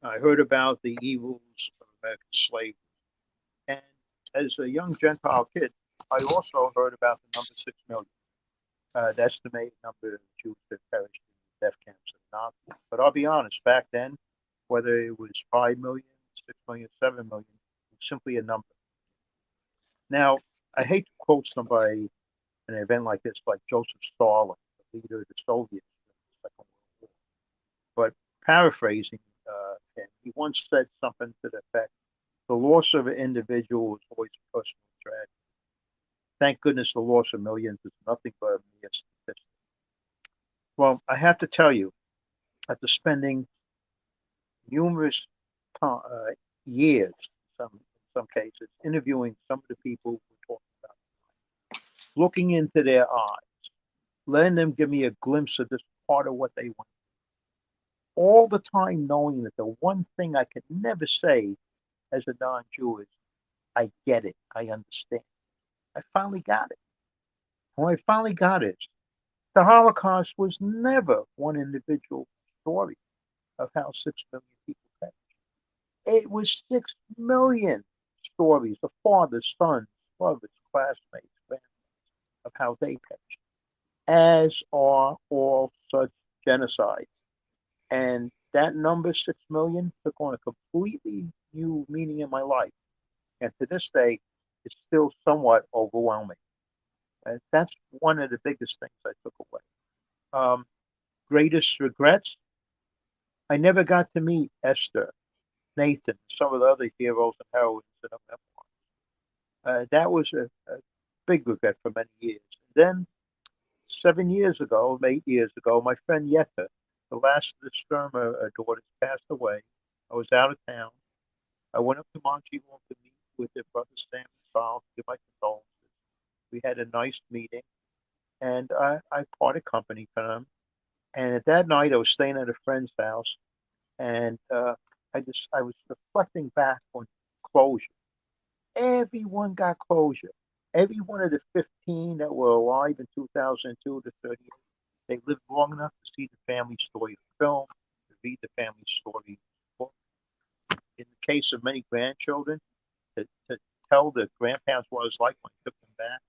I heard about the evils of American slavery. And as a young Gentile kid, I also heard about the number 6 million, the estimated number of Jews that perished in the death camps of the Nazis. But I'll be honest, back then, whether it was 5 million, 6 million, 7 million, it was simply a number. Now, I hate to quote somebody in an event like this, like Joseph Stalin, the leader of the Soviets in the Second World War. But paraphrasing him, he once said something to the effect, the loss of an individual is always a personal tragedy. Thank goodness the loss of millions is nothing but a mere statistic. Well, I have to tell you, after spending numerous years, in some cases, interviewing some of the people we're talking about, looking into their eyes, letting them give me a glimpse of this part of what they want. All the time knowing that the one thing I could never say as a non-Jew is, I get it, I understand. I finally got it. When I finally got it, the Holocaust was never one individual story of how 6 million people perished. It was 6 million stories of fathers, sons, brothers, classmates, grandparents, of how they perished, as are all such genocides. And that number, 6 million, took on a completely new meaning in my life. And to this day, it's still somewhat overwhelming. And that's one of the biggest things I took away. Greatest regrets? I never got to meet Esther, Nathan, some of the other heroes and heroines in the memoir. That was a big regret for many years. Then, 7 years ago, 8 years ago, my friend Yetta, the last of the Sturmer daughters, passed away. I was out of town. I went up to Montreal to meet with their brother Sam and Charles to give my condolences. We had a nice meeting, and I parted company from them. And at that night, I was staying at a friend's house, and I was reflecting back on closure. Everyone got closure. Every one of the 15 that were alive in 2002 to 38, they lived long enough to see the family story film, to read the family story book. In the case of many grandchildren, to tell the grandparents what it was like when I took them back.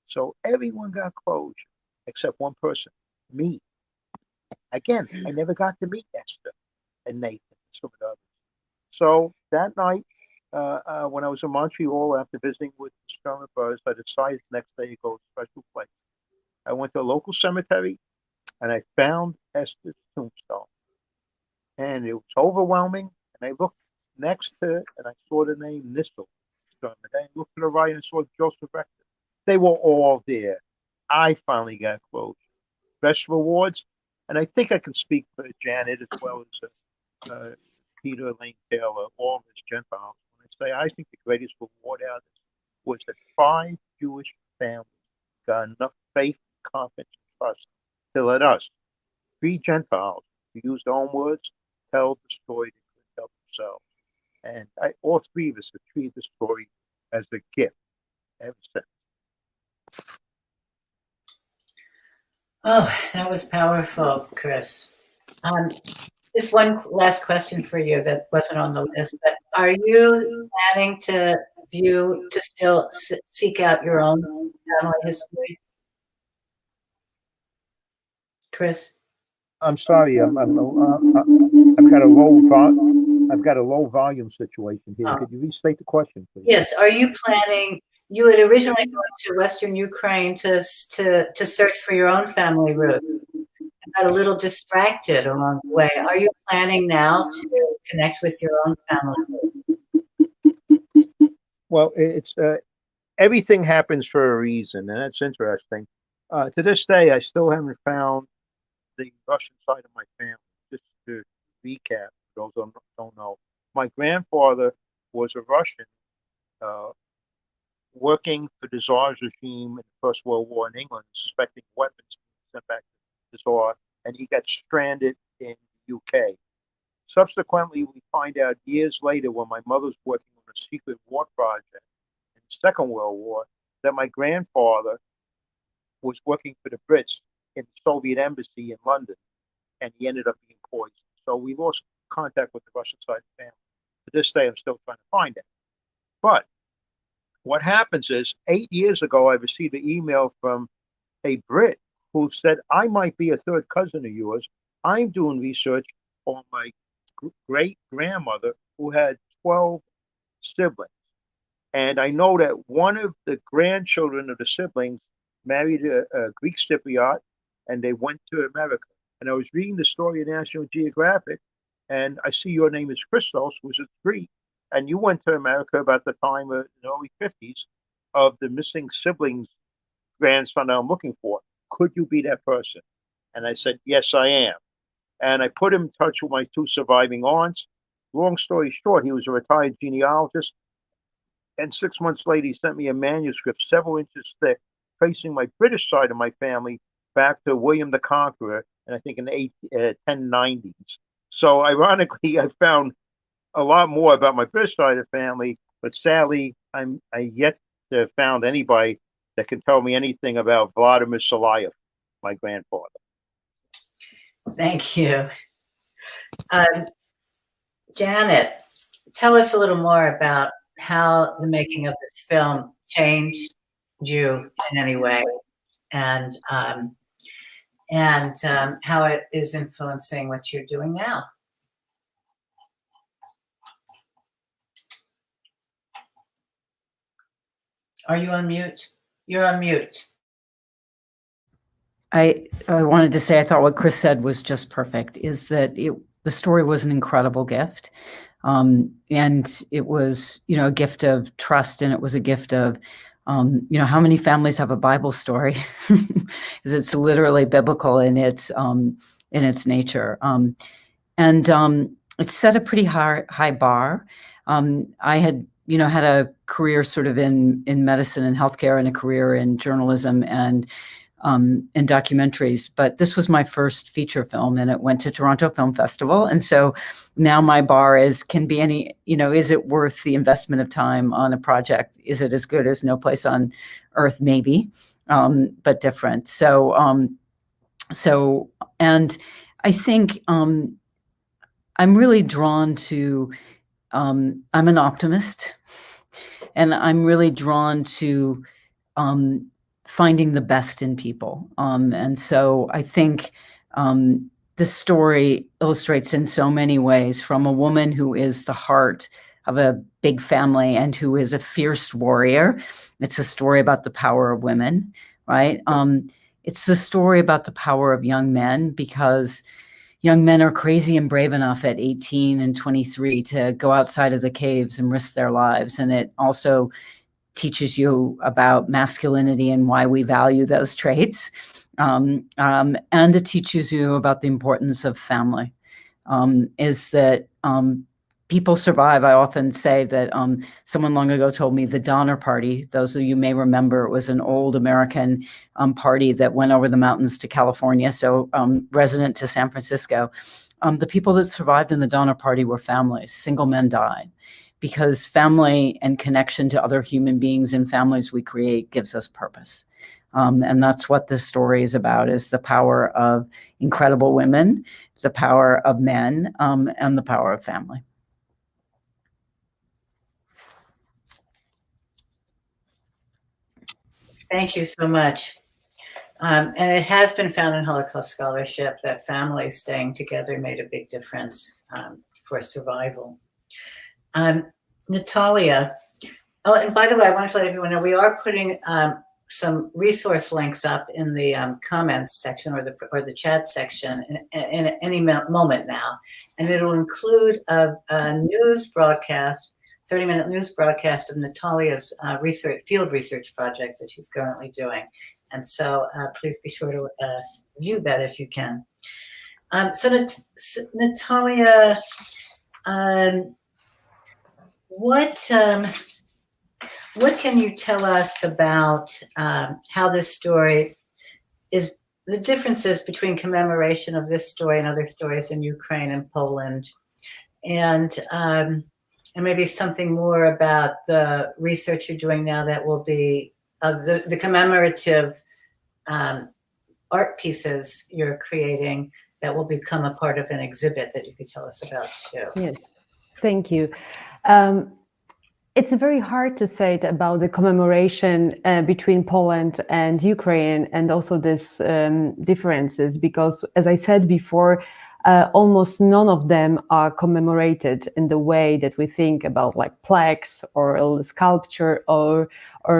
So everyone got closure except one person, me. Again, I never got to meet Esther and Nathan and some of the others. So that night, when I was in Montreal after visiting with the Sturmer brothers, I decided the next day to go to a special place. I went to a local cemetery and I found Esther's tombstone. And it was overwhelming And I looked next to it, and I saw the name Nissel. And I looked to the right and saw Joseph Rector. They were all there. I finally got closure. Best rewards, and I think I can speak for Janet as well as Peter, Lane Taylor, all of us Gentiles. When I say I think the greatest reward out of this was that 5 Jewish families got enough faith, confidence, and trust to let us, 3 Gentiles, to use their own words, tell the story they couldn't tell themselves. And all 3 of us have treated the story as a gift ever since. Oh, that was powerful, Chris. Just one last question for you that wasn't on the list, but are you planning to still seek out your own family history? Chris? I'm sorry, I've got a low volume situation here. Oh. Could you restate the question, please? Yes. Are you planning? You had originally gone to Western Ukraine to search for your own family root. Got a little distracted along the way. Are you planning now to connect with your own family? Well, it's everything happens for a reason, and that's interesting. To this day, I still haven't found the Russian side of my family. Just to recap, for those who don't know, my grandfather was a Russian working for the Tsar's regime in the First World War in England, suspecting weapons sent back to the Tsar, and he got stranded in the UK. Subsequently, we find out years later when my mother was working on a secret war project in the Second World War that my grandfather was working for the Brits in the Soviet embassy in London, and he ended up being poisoned. So we lost contact with the Russian side of the family. To this day, I'm still trying to find it. But what happens is, 8 years ago, I received an email from a Brit who said, I might be a third cousin of yours. I'm doing research on my great-grandmother who had 12 siblings. And I know that one of the grandchildren of the siblings married a Greek Cypriot, and they went to America. And I was reading the story in National Geographic, and I see your name is Christos, which is Greek, and you went to America about the time of the early 50s of the missing siblings grandson I'm looking for. Could you be that person? And I said, yes, I am. And I put him in touch with my 2 surviving aunts. Long story short, he was a retired genealogist. And 6 months later, he sent me a manuscript several inches thick, tracing my British side of my family back to William the Conqueror, and I think in the 1090s. So ironically, I found a lot more about my British side of the family, but sadly, I yet to have found anybody that can tell me anything about Vladimir Salayev, my grandfather. Thank you. Janet, tell us a little more about how the making of this film changed you in any way, and how it is influencing what you're doing now. Are you on mute? You're on mute. I wanted to say I thought what Chris said was just perfect, is that the story was an incredible gift. And it was, a gift of trust, and it was a gift of, how many families have a Bible story? Because it's literally biblical in its nature. And it set a pretty high bar. I had, had a career sort of in medicine and healthcare, and a career in journalism and documentaries, but this was my first feature film, and it went to Toronto Film Festival. And so now my bar is it worth the investment of time on a project? Is it as good as No Place on Earth? Maybe, but different. So and I think I'm really drawn to, I'm an optimist, and I'm really drawn to finding the best in people. And so I think this story illustrates in so many ways, from a woman who is the heart of a big family and who is a fierce warrior. It's a story about the power of women, right? It's the story about the power of young men, because, young men are crazy and brave enough at 18 and 23 to go outside of the caves and risk their lives. And it also teaches you about masculinity and why we value those traits. And it teaches you about the importance of family. Is that people survive. I often say that someone long ago told me the Donner Party, those of you may remember, it was an old American party that went over the mountains to California, so resident to San Francisco. The people that survived in the Donner Party were families. Single men died because family and connection to other human beings and families we create gives us purpose. And that's what this story is about, is the power of incredible women, the power of men, and the power of family. Thank you so much. And it has been found in Holocaust scholarship that families staying together made a big difference for survival. Natalia, oh, and by the way, I wanted to let everyone know we are putting some resource links up in the comments section or the chat section in any moment now, and it'll include a news broadcast, 30-minute news broadcast of Natalia's field research project that she's currently doing. And so please be sure to view that if you can. So Natalia, what can you tell us about how this story is, the differences between commemoration of this story and other stories in Ukraine and Poland, and maybe something more about the research you're doing now that will be of the commemorative art pieces you're creating that will become a part of an exhibit that you could tell us about too. Yes, thank you. It's very hard to say about the commemoration between Poland and Ukraine, and also these differences, because as I said before, almost none of them are commemorated in the way that we think about, like plaques or sculpture or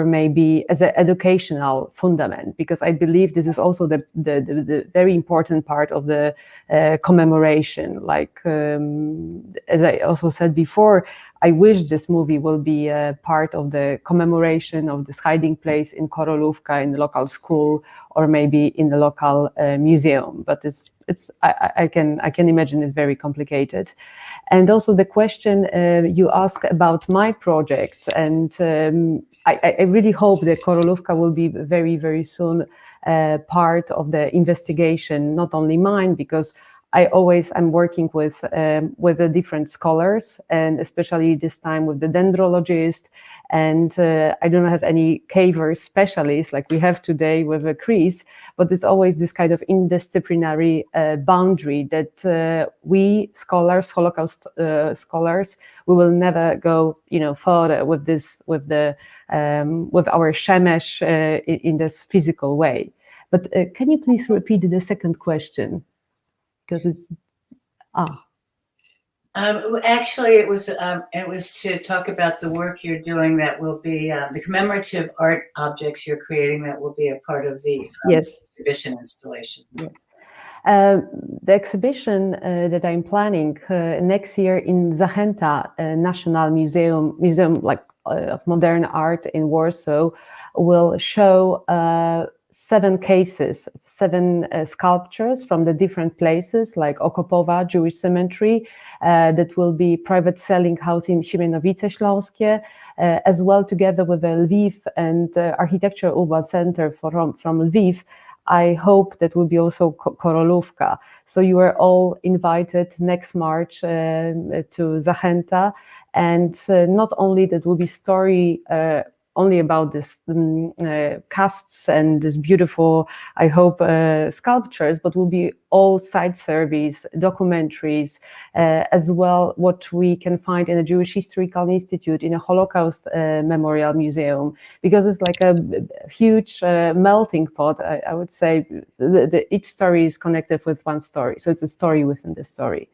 maybe as an educational fundament, because I believe this is also the very important part of the commemoration. Like as I also said before, I wish this movie will be a part of the commemoration of this hiding place in Korolówka in the local school, or maybe in the local museum. But I can imagine it's very complicated. And also the question you asked about my projects, and I really hope that Korolówka will be very, very soon part of the investigation, not only mine, because I'm working with the different scholars, and especially this time with the dendrologist, and I don't have any caver specialists like we have today with Chris, but it's always this kind of interdisciplinary boundary that we scholars, Holocaust scholars, we will never go, further with this, with our shemesh in this physical way. But can you please repeat the second question? Because it's actually it was to talk about the work you're doing that will be the commemorative art objects you're creating that will be a part of the yes, exhibition installation. Yes. The exhibition that I'm planning next year in Zachęta National Museum like of Modern Art in Warsaw will show 7 cases, 7 sculptures from the different places, like Okopowa Jewish Cemetery, that will be private selling house in Siemianowice Śląskie, as well together with the Lviv and Architecture Urban Center from Lviv. I hope that will be also Korolówka. So you are all invited next March to Zachęta, and not only that will be story only about this casts and this beautiful, I hope, sculptures, but will be all site surveys, documentaries, as well what we can find in a Jewish Historical Institute, in a Holocaust Memorial Museum, because it's like a huge melting pot. I would say each story is connected with one story, so it's a story within the story.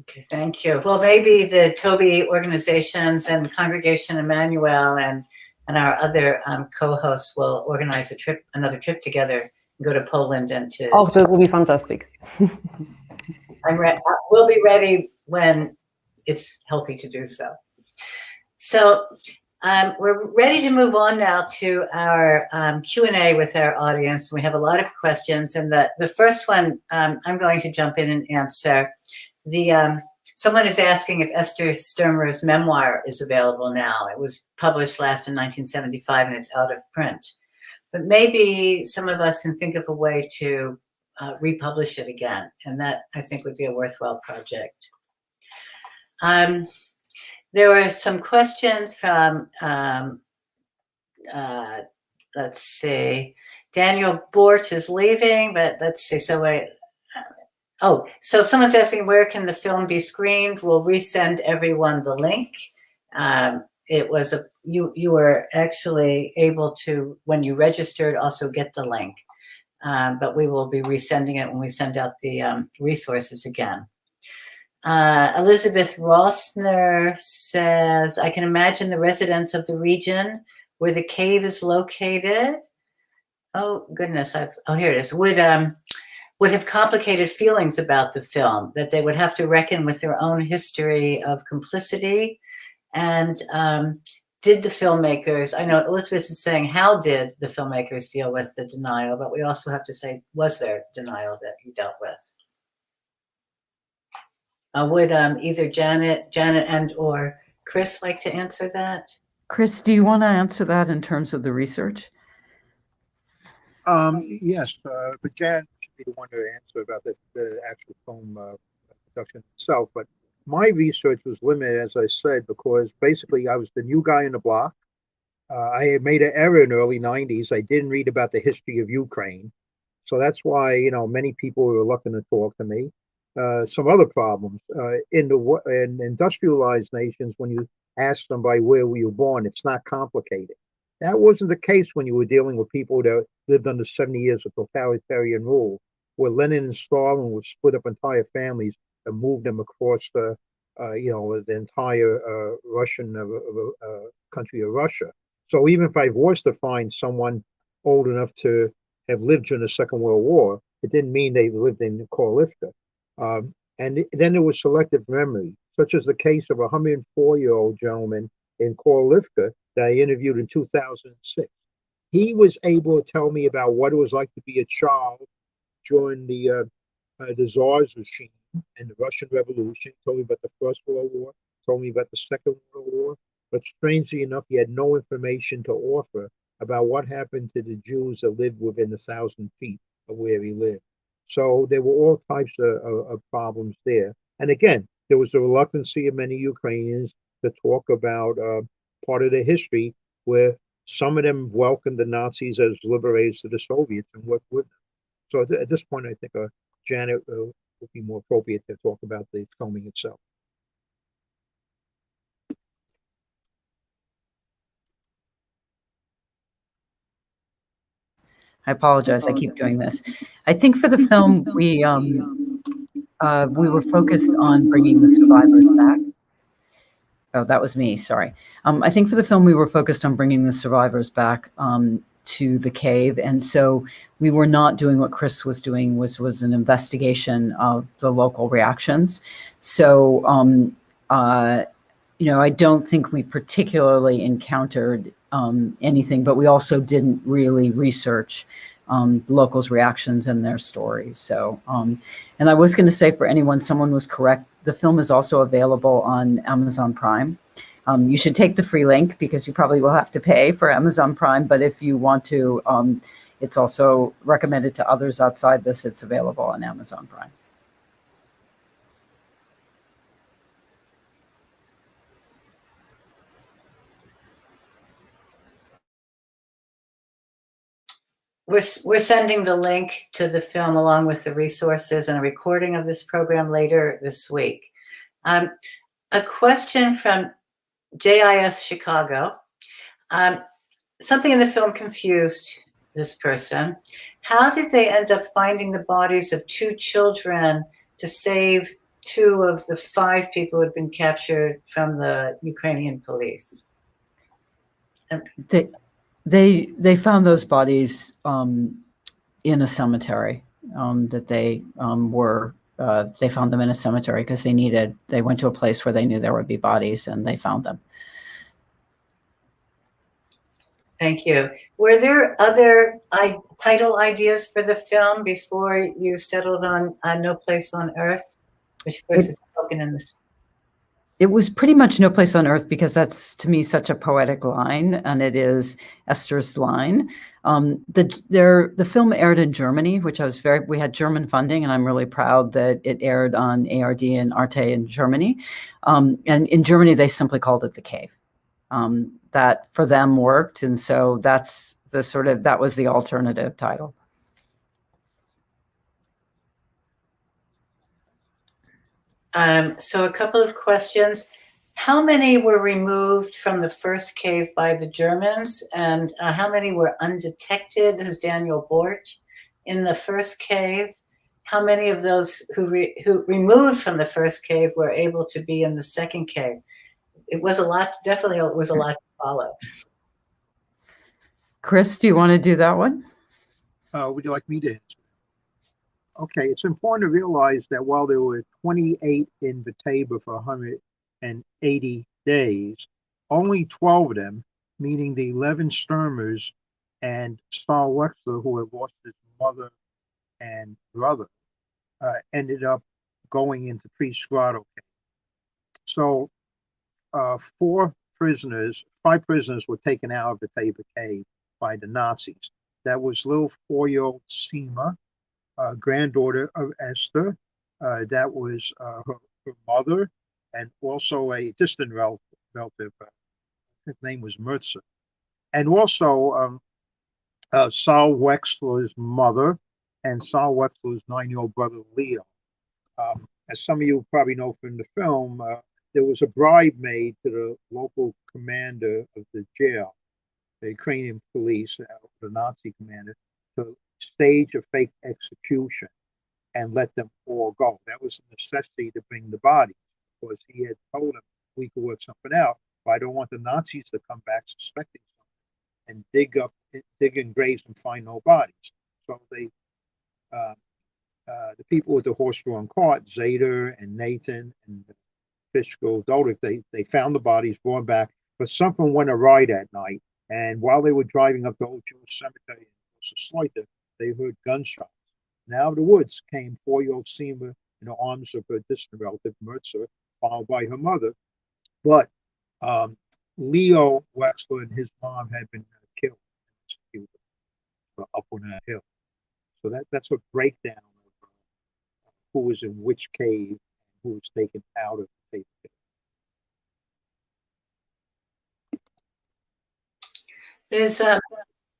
Okay, thank you. Well, maybe the Toby organizations and Congregation Emmanuel and our other co-hosts will organize another trip together go to Poland and to. Oh, so it will be fantastic. We'll be ready when it's healthy to do so. So we're ready to move on now to our Q&A with our audience. We have a lot of questions, and the first one I'm going to jump in and answer. Someone is asking if Esther Sturmer's memoir is available now. It was published last in 1975 and it's out of print. But maybe some of us can think of a way to republish it again, and that I think would be a worthwhile project. There were some questions from, let's see, Daniel Bort is leaving, but let's see, so so someone's asking where can the film be screened? We'll resend everyone the link. It was you were actually able to, when you registered, also get the link. But we will be resending it when we send out the resources again. Elizabeth Rossner says, I can imagine the residents of the region where the cave is located. Oh, goodness. Here it is. Would have complicated feelings about the film, that they would have to reckon with their own history of complicity. And did the filmmakers, I know Elizabeth is saying, how did the filmmakers deal with the denial? But we also have to say, was there denial that you dealt with? Would either Janet and or Chris like to answer that? Chris, do you want to answer that in terms of the research? Yes, but Jan should be the one to answer about the actual film production itself. But my research was limited, as I said, because basically I was the new guy in the block. I had made an error in the early 90s. I didn't read about the history of Ukraine. So that's why, many people were reluctant to talk to me. Some other problems in industrialized nations, when you ask somebody where were you born, it's not complicated. That wasn't the case when you were dealing with people that lived under 70 years of totalitarian rule, where Lenin and Stalin would split up entire families and move them across the entire Russian country of Russia. So even if I was to find someone old enough to have lived during the Second World War, it didn't mean they lived in Korlivka. And then there was selective memory, such as the case of a 104-year-old gentleman in Korlivka that I interviewed in 2006. He was able to tell me about what it was like to be a child during the Tsar's regime and the Russian Revolution. He told me about the First World War, told me about the Second World War, but strangely enough, he had no information to offer about what happened to the Jews that lived within 1,000 feet of where he lived. So there were all types of problems there. And again, there was the reluctancy of many Ukrainians to talk about part of their history where some of them welcomed the Nazis as liberators to the Soviets and worked with them. So at this point, I think Janet would be more appropriate to talk about the filming itself. I apologize. I keep doing this. I think for the film, we were focused on bringing the survivors back. Oh, that was me. Sorry. I think for the film, we were focused on bringing the survivors back to the cave. And so we were not doing what Chris was doing, which was an investigation of the local reactions. So, I don't think we particularly encountered anything, but we also didn't really research the locals' reactions and their stories. So, and I was going to say, for anyone, someone was correct. The film is also available on Amazon Prime. You should take the free link because you probably will have to pay for Amazon Prime. But if you want to, it's also recommended to others outside this. It's available on Amazon Prime. We're sending the link to the film along with the resources and a recording of this program later this week. A question from JIS Chicago. Something in the film confused this person. How did they end up finding the bodies of 2 children to save 2 of the 5 people who had been captured from the Ukrainian police? They found those bodies in a cemetery, that they they found them in a cemetery because they went to a place where they knew there would be bodies, and they found them. Thank you. Were there other title ideas for the film before you settled on No Place on Earth, which of course is spoken in this? It was pretty much No Place on Earth because that's, to me, such a poetic line, and it is Esther's line. The film aired in Germany, which we had German funding, and I'm really proud that it aired on ARD and Arte in Germany. And in Germany, they simply called it The Cave. That for them worked, and so that was the alternative title. So a couple of questions. How many were removed from the first cave by the Germans, and how many were undetected, as Daniel Bort, in the first cave? How many of those who removed from the first cave were able to be in the second cave? It was a lot, definitely it was a lot to follow. Chris, do you want to do that one? Would you like me to answer? Okay, it's important to realize that while there were 28 in Batavia for 180 days, only 12 of them, meaning the 11 Sturmers and Saul Wexler, who had lost his mother and brother, ended up going into Pre-Sgrotto cave. So 5 prisoners were taken out of Batavia cave by the Nazis. That was little 4-year-old Seema, granddaughter of Esther. That was her mother, and also a distant relative. His name was Mertzer. And also Saul Wexler's mother and Saul Wexler's 9-year-old brother, Leo. As some of you probably know from the film, there was a bribe made to the local commander of the jail, the Ukrainian police, the Nazi commander, to stage a fake execution and let them all go. That was a necessity to bring the bodies, because he had told them, we could work something out, but I don't want the Nazis to come back suspecting something and dig in graves and find no bodies. So they, the people with the horse-drawn cart, Zader and Nathan and Fishko Dodick, they found the bodies, brought them back, but something went awry that night. And while they were driving up the old Jewish cemetery in Sloita, they heard gunshots. And out of the woods came 4-year-old Seema in the arms of her distant relative, Mertzer, followed by her mother. But Leo Wexler and his mom had been killed up on that hill. So that's a breakdown of who was in which cave, who was taken out of the cave.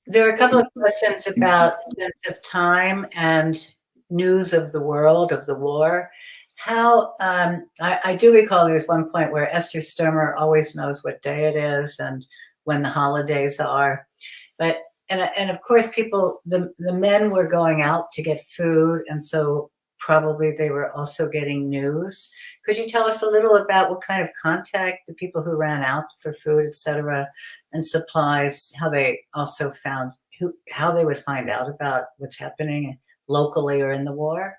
There are a couple of questions about sense of time and news of the world, of the war. How, I do recall there's one point where Esther Sturmer always knows what day it is and when the holidays are. But, and of course people, the men were going out to get food, and so probably they were also getting news. Could you tell us a little about what kind of contact the people who ran out for food, etc., and supplies, how they also found, how they would find out about what's happening locally or in the war?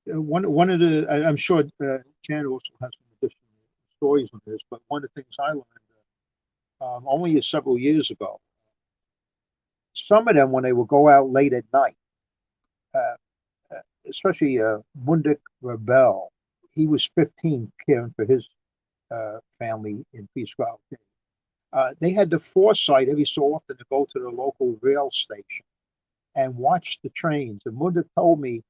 One of the, I'm sure Jan also has some additional stories on this, but one of the things I learned only several years ago, some of them, when they would go out late at night, especially Mundik Rebel, he was 15 caring for his family in Pre-Sgrotto. They had the foresight every so often to go to the local rail station and watch the trains. And Mundik told me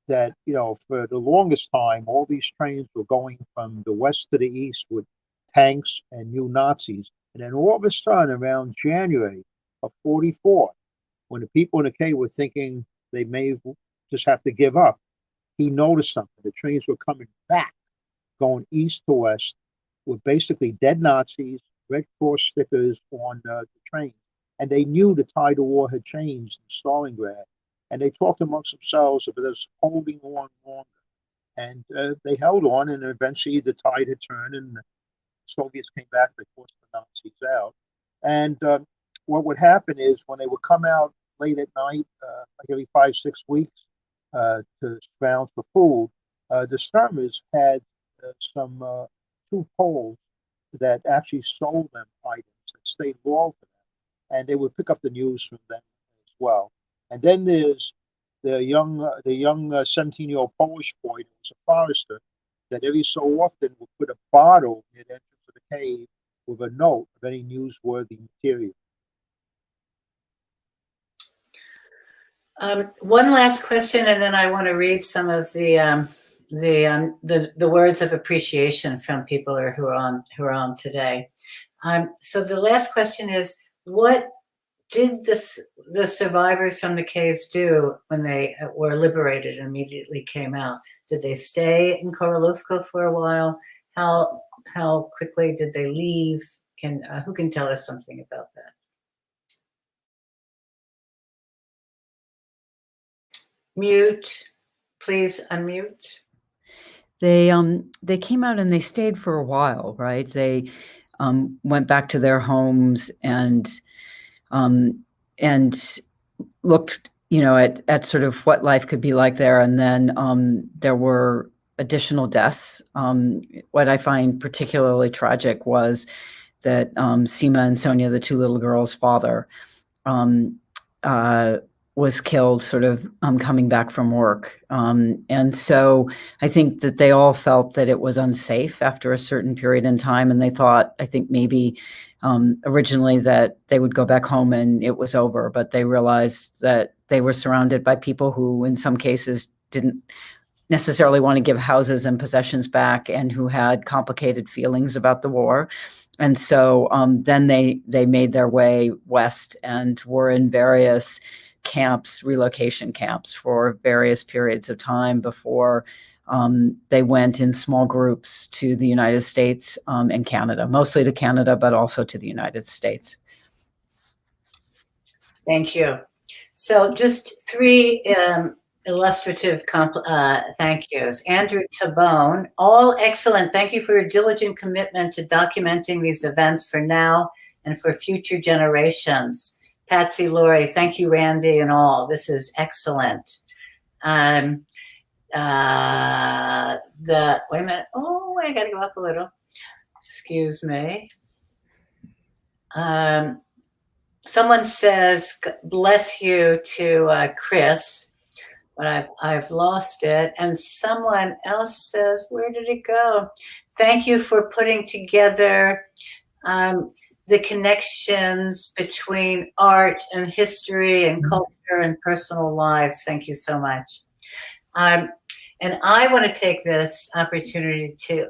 that, you know, for the longest time, all these trains were going from the west to the east with tanks and new Nazis. And then all of a sudden, around January of 44, when the people in the cave were thinking they may just have to give up, he noticed something. The trains were coming back, going east to west, with basically dead Nazis, Red Cross stickers on the train. And they knew the tide of war had changed in Stalingrad. And they talked amongst themselves about us holding on longer. And they held on, and eventually the tide had turned, and the Soviets came back, they forced the Nazis out. And what would happen is when they would come out late at night, like every 5-6 weeks, to scrounge for food. The Sturmers had some 2 Poles that actually sold them items and stayed loyal to them, and they would pick up the news from them as well. And then there's the young 17-year-old Polish boy that was a forester that every so often would put a bottle near the entrance of the cave with a note of any newsworthy material. One last question, and then I want to read some of the words of appreciation from people who are on today. So the last question is, what did the survivors from the caves do when they were liberated and immediately came out? Did they stay in Korolovka for a while? How quickly did they leave? Who can tell us something about that? Mute, please unmute. They came out and they stayed for a while, right? They went back to their homes and looked, at sort of what life could be like there. And then there were additional deaths. What I find particularly tragic was that Sima and Sonia, the 2 little girls' father, was killed sort of coming back from work. And so I think that they all felt that it was unsafe after a certain period in time. And they thought, I think maybe originally that they would go back home and it was over, but they realized that they were surrounded by people who in some cases didn't necessarily want to give houses and possessions back and who had complicated feelings about the war. And so then they made their way west and were in various camps, relocation camps, for various periods of time before they went in small groups to the United States and Canada, mostly to Canada, but also to the United States. Thank you. So just 3 illustrative thank yous. Andrew Tabone, all excellent. Thank you for your diligent commitment to documenting these events for now and for future generations. Patsy Laurie, thank you, Randi, and all. This is excellent. Wait a minute. Oh, I got to go up a little. Excuse me. Someone says, bless you to Chris, but I've lost it. And someone else says, where did it go? Thank you for putting together the connections between art and history and culture and personal lives. Thank you so much. And I want to take this opportunity to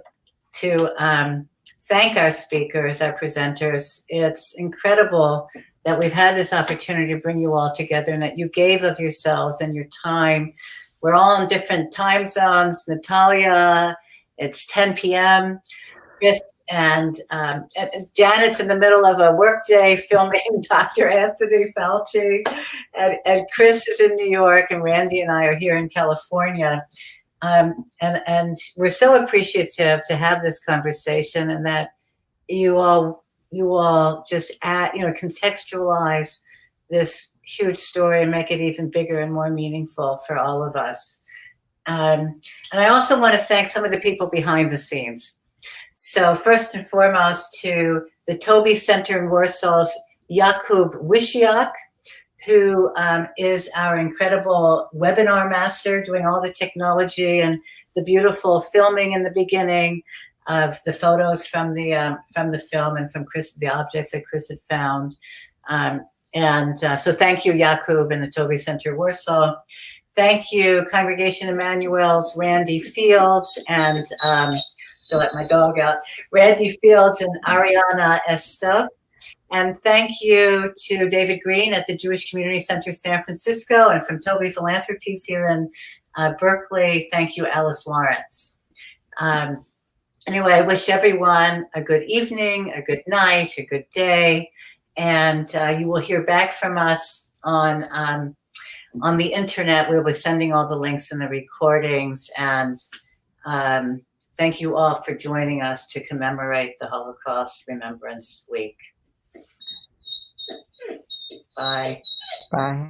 thank our speakers, our presenters. It's incredible that we've had this opportunity to bring you all together and that you gave of yourselves and your time. We're all in different time zones. Natalia, it's 10 p.m. Chris and Janet's in the middle of a workday filming Dr. Anthony Fauci, and Chris is in New York, and Randi and I are here in California. And we're so appreciative to have this conversation, and that you all just contextualize this huge story and make it even bigger and more meaningful for all of us. And I also want to thank some of the people behind the scenes. So first and foremost, to the Toby Center in Warsaw's Jakub Wishiak, who is our incredible webinar master, doing all the technology and the beautiful filming in the beginning of the photos from the film and from Chris, the objects that Chris had found. So thank you, Jakub and the Toby Center Warsaw. Thank you, Congregation Emmanuel's Randi Fields and to let my dog out, Randi Fields and Ariana Esto. And thank you to David Green at the Jewish Community Center San Francisco, and from Toby Philanthropies here in Berkeley. Thank you, Alice Lawrence. Anyway, I wish everyone a good evening, a good night, a good day, and you will hear back from us on the internet. We'll be sending all the links and the recordings, and thank you all for joining us to commemorate the Holocaust Remembrance Week. Bye. Bye.